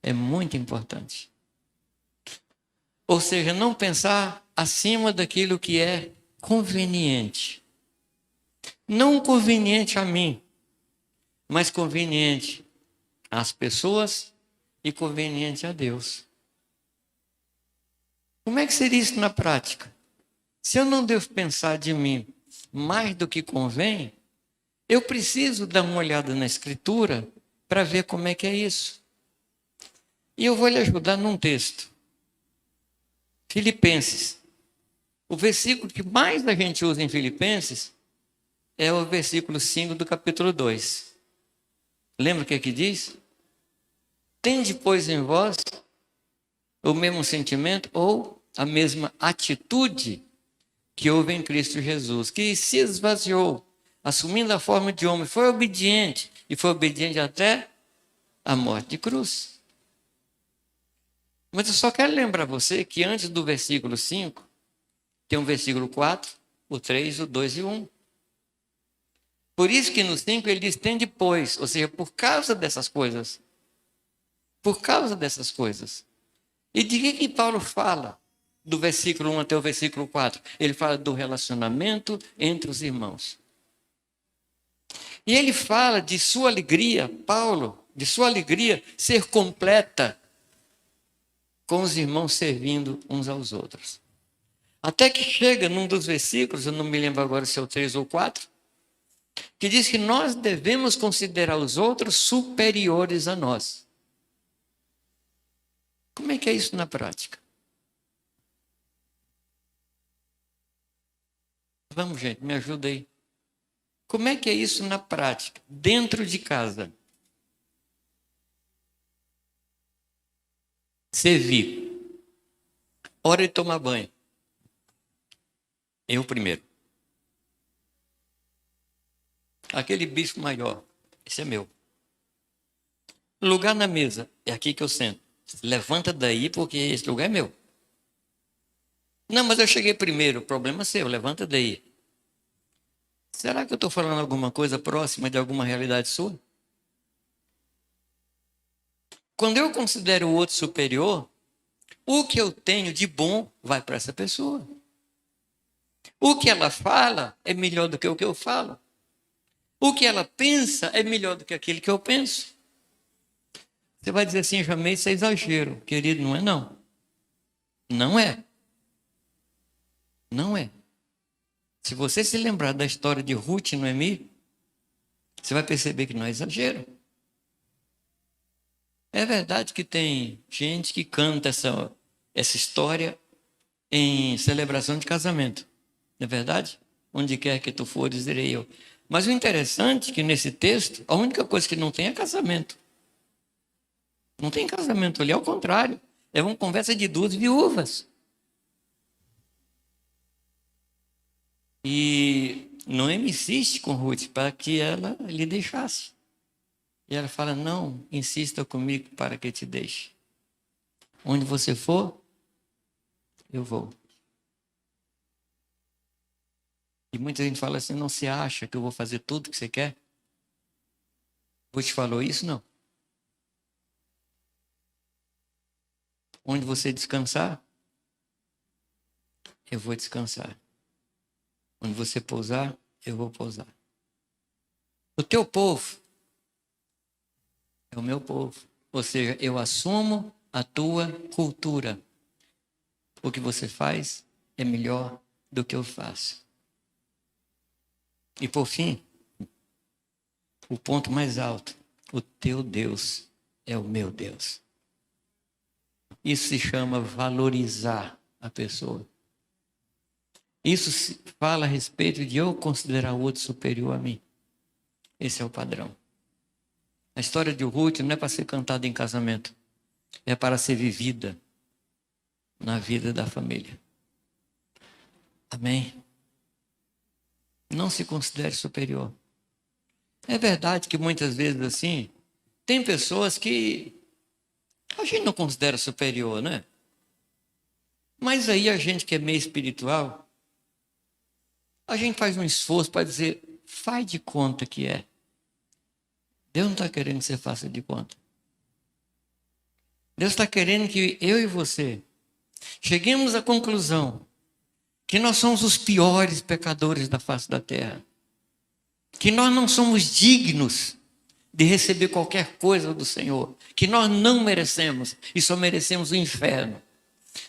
É muito importante. Ou seja, não pensar acima daquilo que é conveniente. Não conveniente a mim, mas conveniente às pessoas e conveniente a Deus. Como é que seria isso na prática? Se eu não devo pensar de mim mais do que convém, eu preciso dar uma olhada na Escritura para ver como é que é isso. E eu vou lhe ajudar num texto. Filipenses. O versículo que mais a gente usa em Filipenses é o versículo 5 do capítulo 2. Lembra o que aqui diz? Tende, pois, em vós o mesmo sentimento ou a mesma atitude que houve em Cristo Jesus, que se esvaziou, assumindo a forma de homem, foi obediente, e foi obediente até a morte de cruz. Mas eu só quero lembrar você que antes do versículo 5, tem um versículo 4, o 3, o 2 e o 1. Por isso que no 5 ele diz, tem depois, ou seja, por causa dessas coisas. Por causa dessas coisas. E de que Paulo fala? Do versículo 1 até o versículo 4. Ele fala do relacionamento entre os irmãos. E ele fala de sua alegria, Paulo, de sua alegria ser completa com os irmãos servindo uns aos outros. Até que chega num dos versículos, eu não me lembro agora se é o 3 ou 4, que diz que nós devemos considerar os outros superiores a nós. Como é que é isso na prática? Vamos, gente, me ajuda aí. Como é que é isso na prática, dentro de casa? Servir. Hora de tomar banho. Eu primeiro. Aquele bispo maior, esse é meu. Lugar na mesa, é aqui que eu sento. Levanta daí porque esse lugar é meu. Não, mas eu cheguei primeiro, o problema é seu, levanta daí. Será que eu estou falando alguma coisa próxima de alguma realidade sua? Quando eu considero o outro superior, o que eu tenho de bom vai para essa pessoa. O que ela fala é melhor do que o que eu falo. O que ela pensa é melhor do que aquilo que eu penso. Você vai dizer assim, Jamei, isso é exagero. Querido, não é não. Não é. Não é. Se você se lembrar da história de Ruth e Noemi, você vai perceber que não é exagero. É verdade que tem gente que canta essa história em celebração de casamento. Não é verdade? Onde quer que tu fores, direi eu. Mas o interessante é que nesse texto, a única coisa que não tem é casamento. Não tem casamento ali, ao contrário. É uma conversa de duas viúvas. E Noemi insiste com Ruth para que ela lhe deixasse. E ela fala, não, insista comigo para que te deixe. Onde você for, eu vou. E muita gente fala assim, não se acha que eu vou fazer tudo que você quer? Ruth falou isso? Não. Onde você descansar, eu vou descansar. Onde você pousar, eu vou pousar. O teu povo é o meu povo. Ou seja, eu assumo a tua cultura. O que você faz é melhor do que eu faço. E por fim, o ponto mais alto, o teu Deus é o meu Deus. Isso se chama valorizar a pessoa. Isso fala a respeito de eu considerar o outro superior a mim. Esse é o padrão. A história de Ruth não é para ser cantada em casamento. É para ser vivida na vida da família. Amém? Não se considere superior. É verdade que muitas vezes assim, tem pessoas que a gente não considera superior, né? Mas aí a gente que é meio espiritual, a gente faz um esforço para dizer, faz de conta que é. Deus não está querendo que você faça de conta. Deus está querendo que eu e você cheguemos à conclusão que nós somos os piores pecadores da face da terra. Que nós não somos dignos de receber qualquer coisa do Senhor. Que nós não merecemos e só merecemos o inferno.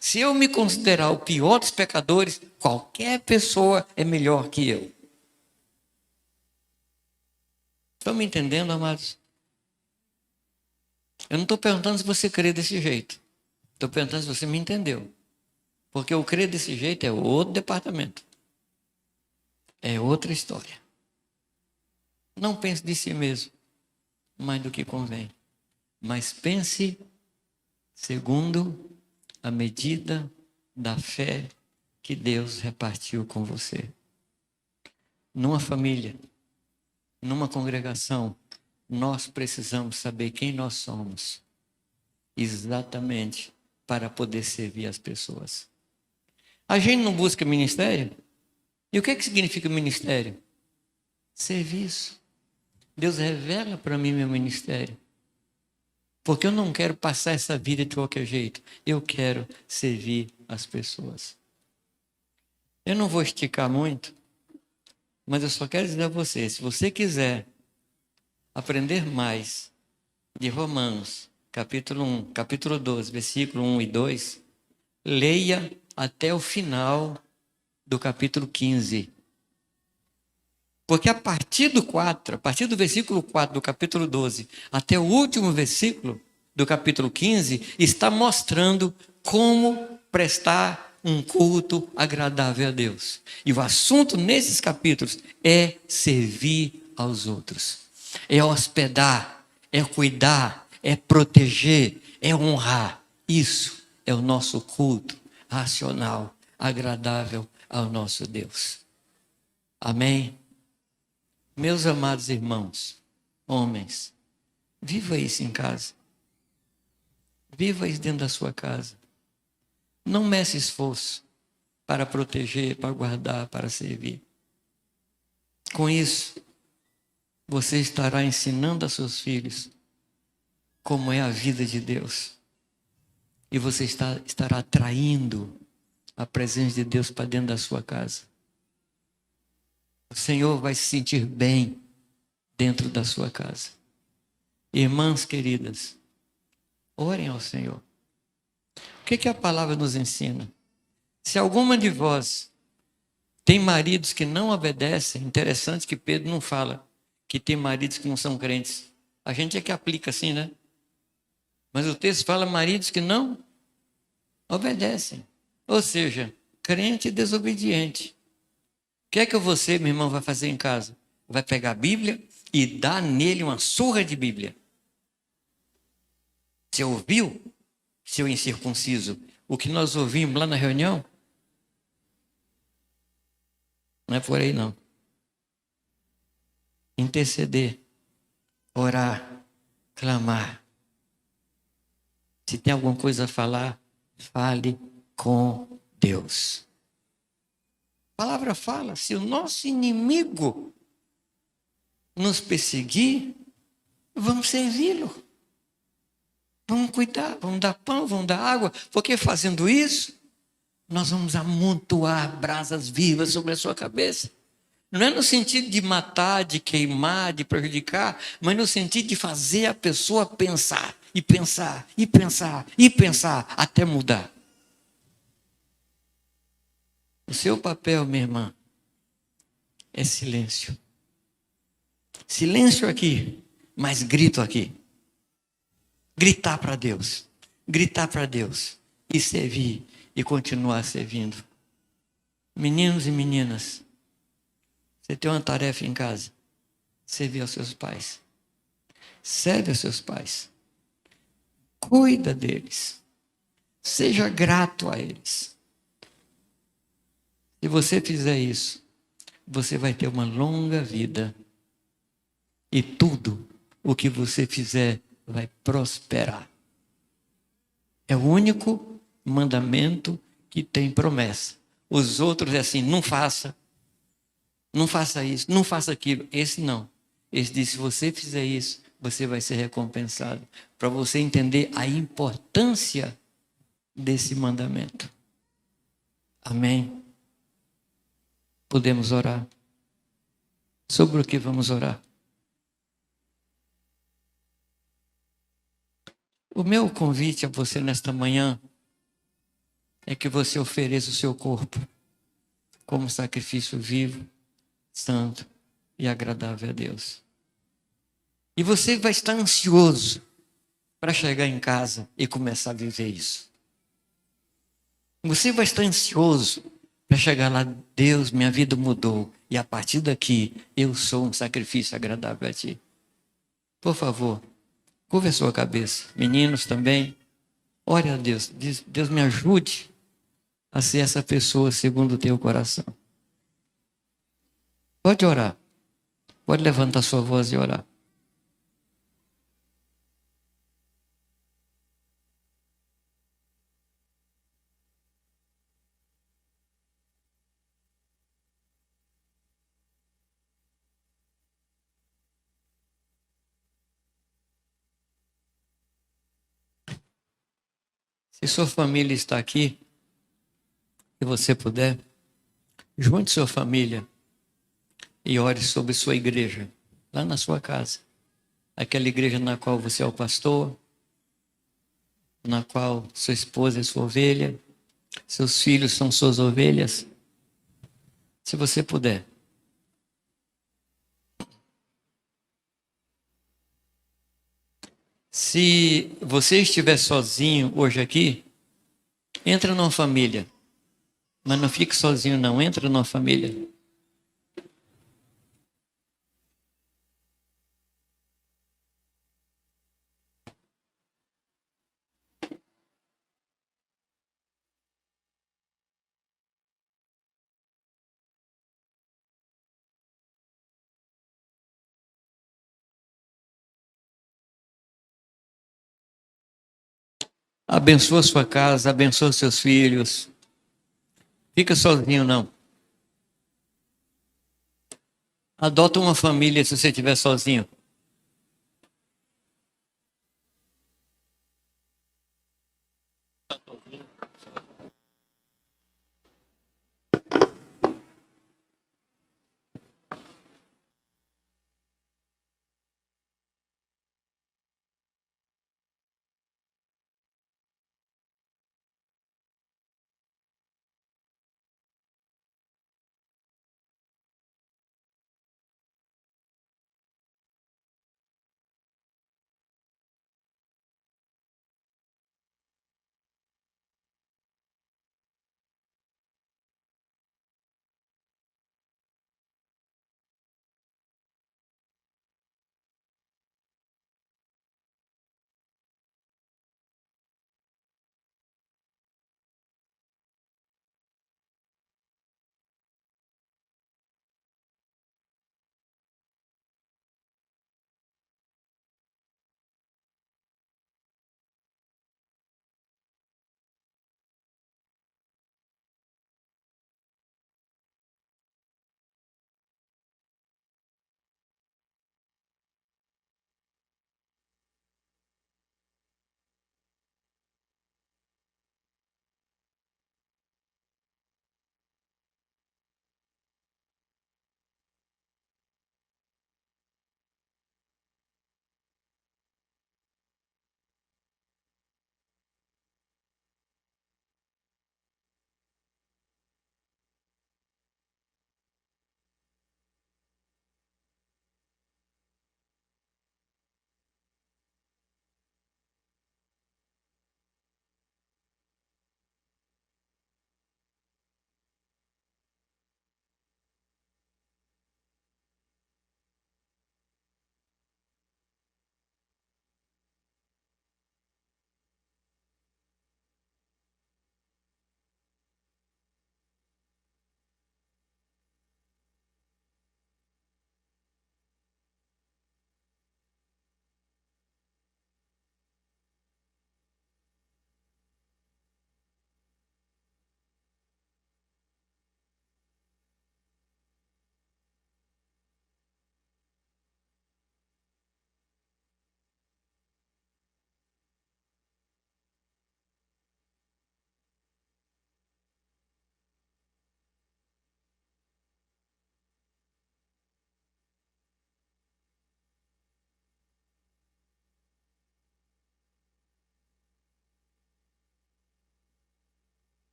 Se eu me considerar o pior dos pecadores, qualquer pessoa é melhor que eu. Estão me entendendo, amados? Eu não estou perguntando se você crê desse jeito. Estou perguntando se você me entendeu. Porque eu crer desse jeito é outro departamento. É outra história. Não pense de si mesmo mais do que convém. Mas pense segundo a medida da fé que Deus repartiu com você. Numa família, numa congregação, nós precisamos saber quem nós somos. Exatamente para poder servir as pessoas. A gente não busca ministério? E o que significa ministério? Serviço. Deus revela para mim meu ministério. Porque eu não quero passar essa vida de qualquer jeito. Eu quero servir as pessoas. Eu não vou esticar muito, mas eu só quero dizer a você, se você quiser aprender mais de Romanos, capítulo 1, capítulo 12, versículo 1 e 2, leia até o final do capítulo 15. Porque a partir do 4, a partir do versículo 4 do capítulo 12, até o último versículo do capítulo 15, está mostrando como prestar um culto agradável a Deus. E o assunto nesses capítulos é servir aos outros. É hospedar, é cuidar, é proteger, é honrar. Isso é o nosso culto racional, agradável ao nosso Deus. Amém? Meus amados irmãos, homens, viva isso em casa. Viva isso dentro da sua casa. Não meça esforço para proteger, para guardar, para servir. Com isso, você estará ensinando a seus filhos como é a vida de Deus. E você estará atraindo a presença de Deus para dentro da sua casa. O Senhor vai se sentir bem dentro da sua casa. Irmãs queridas, orem ao Senhor. O que a palavra nos ensina? Se alguma de vós tem maridos que não obedecem, interessante que Pedro não fala que tem maridos que não são crentes. A gente é que aplica assim, né? Mas o texto fala maridos que não obedecem. Ou seja, crente desobediente. O que é que você, meu irmão, vai fazer em casa? Vai pegar a Bíblia e dar nele uma surra de Bíblia. Você ouviu, seu incircunciso, o que nós ouvimos lá na reunião? Não é por aí, não. Interceder, orar, clamar. Se tem alguma coisa a falar, fale com Deus. A palavra fala, se o nosso inimigo nos perseguir, vamos servi-lo. Vamos cuidar, vamos dar pão, vamos dar água, porque fazendo isso, nós vamos amontoar brasas vivas sobre a sua cabeça. Não é no sentido de matar, de queimar, de prejudicar, mas no sentido de fazer a pessoa pensar, e pensar, e pensar, e pensar, até mudar. O seu papel, minha irmã, é silêncio. Silêncio aqui, mas grito aqui. Gritar para Deus. Gritar para Deus. E servir. E continuar servindo. Meninos e meninas, você tem uma tarefa em casa. Servir aos seus pais. Serve aos seus pais. Cuida deles. Seja grato a eles. Se você fizer isso, você vai ter uma longa vida. E tudo o que você fizer vai prosperar. É o único mandamento que tem promessa. Os outros é assim, não faça isso, não faça aquilo. Esse não. Esse diz, se você fizer isso, você vai ser recompensado. Para você entender a importância desse mandamento. Amém? Podemos orar. Sobre o que vamos orar? O meu convite a você nesta manhã é que você ofereça o seu corpo como sacrifício vivo, santo e agradável a Deus. E você vai estar ansioso para chegar em casa e começar a viver isso. Você vai estar ansioso para chegar lá, Deus, minha vida mudou e a partir daqui eu sou um sacrifício agradável a Ti. Por favor, curva a sua cabeça. Meninos também, ore a Deus. Deus me ajude a ser essa pessoa segundo o Teu coração. Pode orar. Pode levantar sua voz e orar. Se sua família está aqui e você puder, junte sua família e ore sobre sua igreja, lá na sua casa. Aquela igreja na qual você é o pastor, na qual sua esposa é sua ovelha, seus filhos são suas ovelhas. Se você puder. Se você estiver sozinho hoje aqui, entra numa família. Mas não fique sozinho, não. Entra numa família. Abençoa sua casa, abençoa seus filhos. Fica sozinho, não. Adota uma família se você estiver sozinho.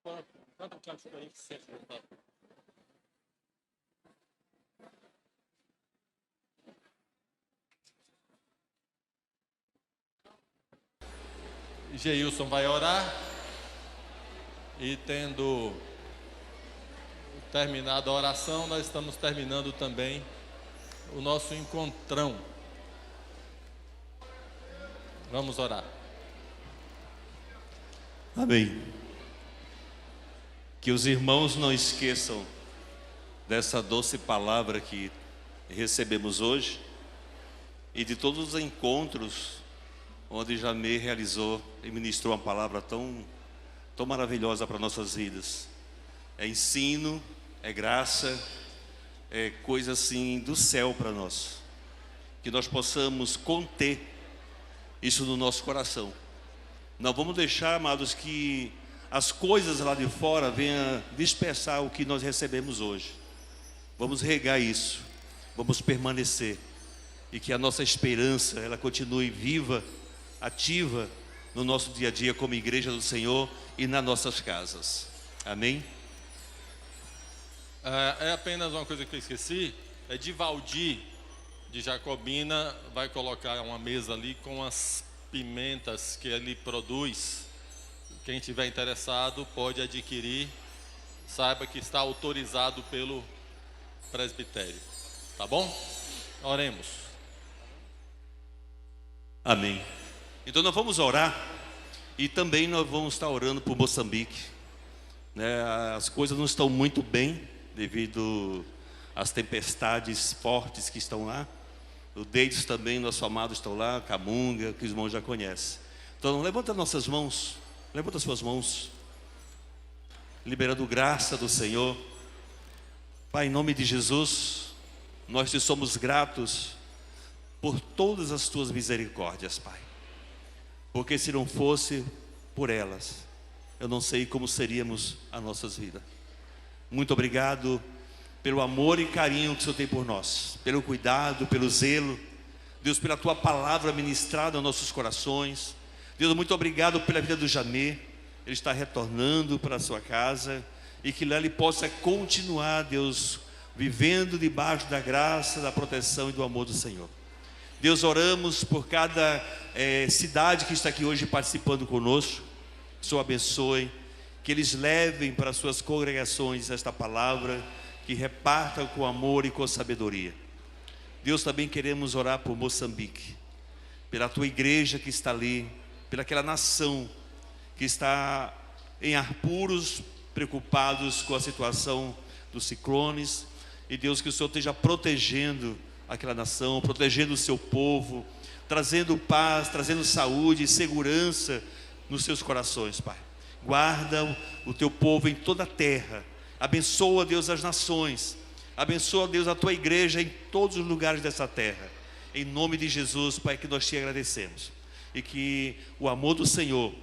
Canta um cântico aí que sempre tá. Geilson vai orar. E tendo terminado a oração, nós estamos terminando também o nosso encontrão. Vamos orar. Amém. Que os irmãos não esqueçam dessa doce palavra que recebemos hoje e de todos os encontros onde Jamê realizou e ministrou uma palavra tão maravilhosa para nossas vidas. É ensino, é graça, é coisa assim do céu para nós. Que nós possamos conter isso no nosso coração. Não vamos deixar, amados, que as coisas lá de fora venham dispersar o que nós recebemos hoje. Vamos regar isso, vamos permanecer, e que a nossa esperança ela continue viva, ativa no nosso dia a dia como igreja do Senhor e nas nossas casas. Amém? É apenas uma coisa que eu esqueci. É de Valdir de Jacobina, vai colocar uma mesa ali com as pimentas que ele produz. Quem tiver interessado pode adquirir. Saiba que está autorizado pelo presbitério. Tá bom? Oremos. Amém. Então nós vamos orar. E também nós vamos estar orando por Moçambique, né? As coisas não estão muito bem devido às tempestades fortes que estão lá. O Deitos também, nosso amado, estão lá, Camunga, que os irmãos já conhecem. Então levanta nossas mãos, levanta suas mãos, liberando graça do Senhor. Pai, em nome de Jesus, nós te somos gratos por todas as tuas misericórdias, Pai. Porque se não fosse por elas, eu não sei como seríamos as nossas vidas. Muito obrigado pelo amor e carinho que o Senhor tem por nós, pelo cuidado, pelo zelo, Deus, pela tua palavra ministrada aos nossos corações. Deus, muito obrigado pela vida do Jamê. Ele está retornando para a sua casa e que lá ele possa continuar, Deus, vivendo debaixo da graça, da proteção e do amor do Senhor. Deus, oramos por cada cidade que está aqui hoje participando conosco. O Senhor abençoe, que eles levem para suas congregações esta palavra, que repartam com amor e com sabedoria. Deus, também queremos orar por Moçambique, pela tua igreja que está ali, pelaquela nação que está em apuros, preocupados com a situação dos ciclones. E Deus, que o Senhor esteja protegendo aquela nação, protegendo o seu povo, trazendo paz, trazendo saúde e segurança nos seus corações, Pai. Guarda o teu povo em toda a terra. Abençoa, Deus, as nações. Abençoa, Deus, a tua igreja em todos os lugares dessa terra. Em nome de Jesus, Pai, que nós te agradecemos. E que o amor do Senhor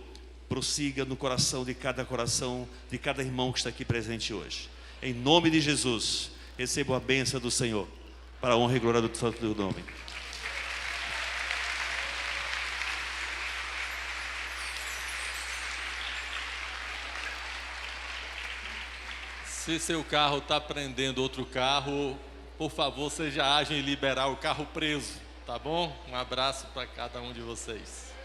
prossiga no coração, de cada irmão que está aqui presente hoje. Em nome de Jesus, receba a bênção do Senhor, para a honra e glória do santo nome. Se seu carro está prendendo outro carro, por favor, seja ágil em liberar o carro preso, tá bom? Um abraço para cada um de vocês.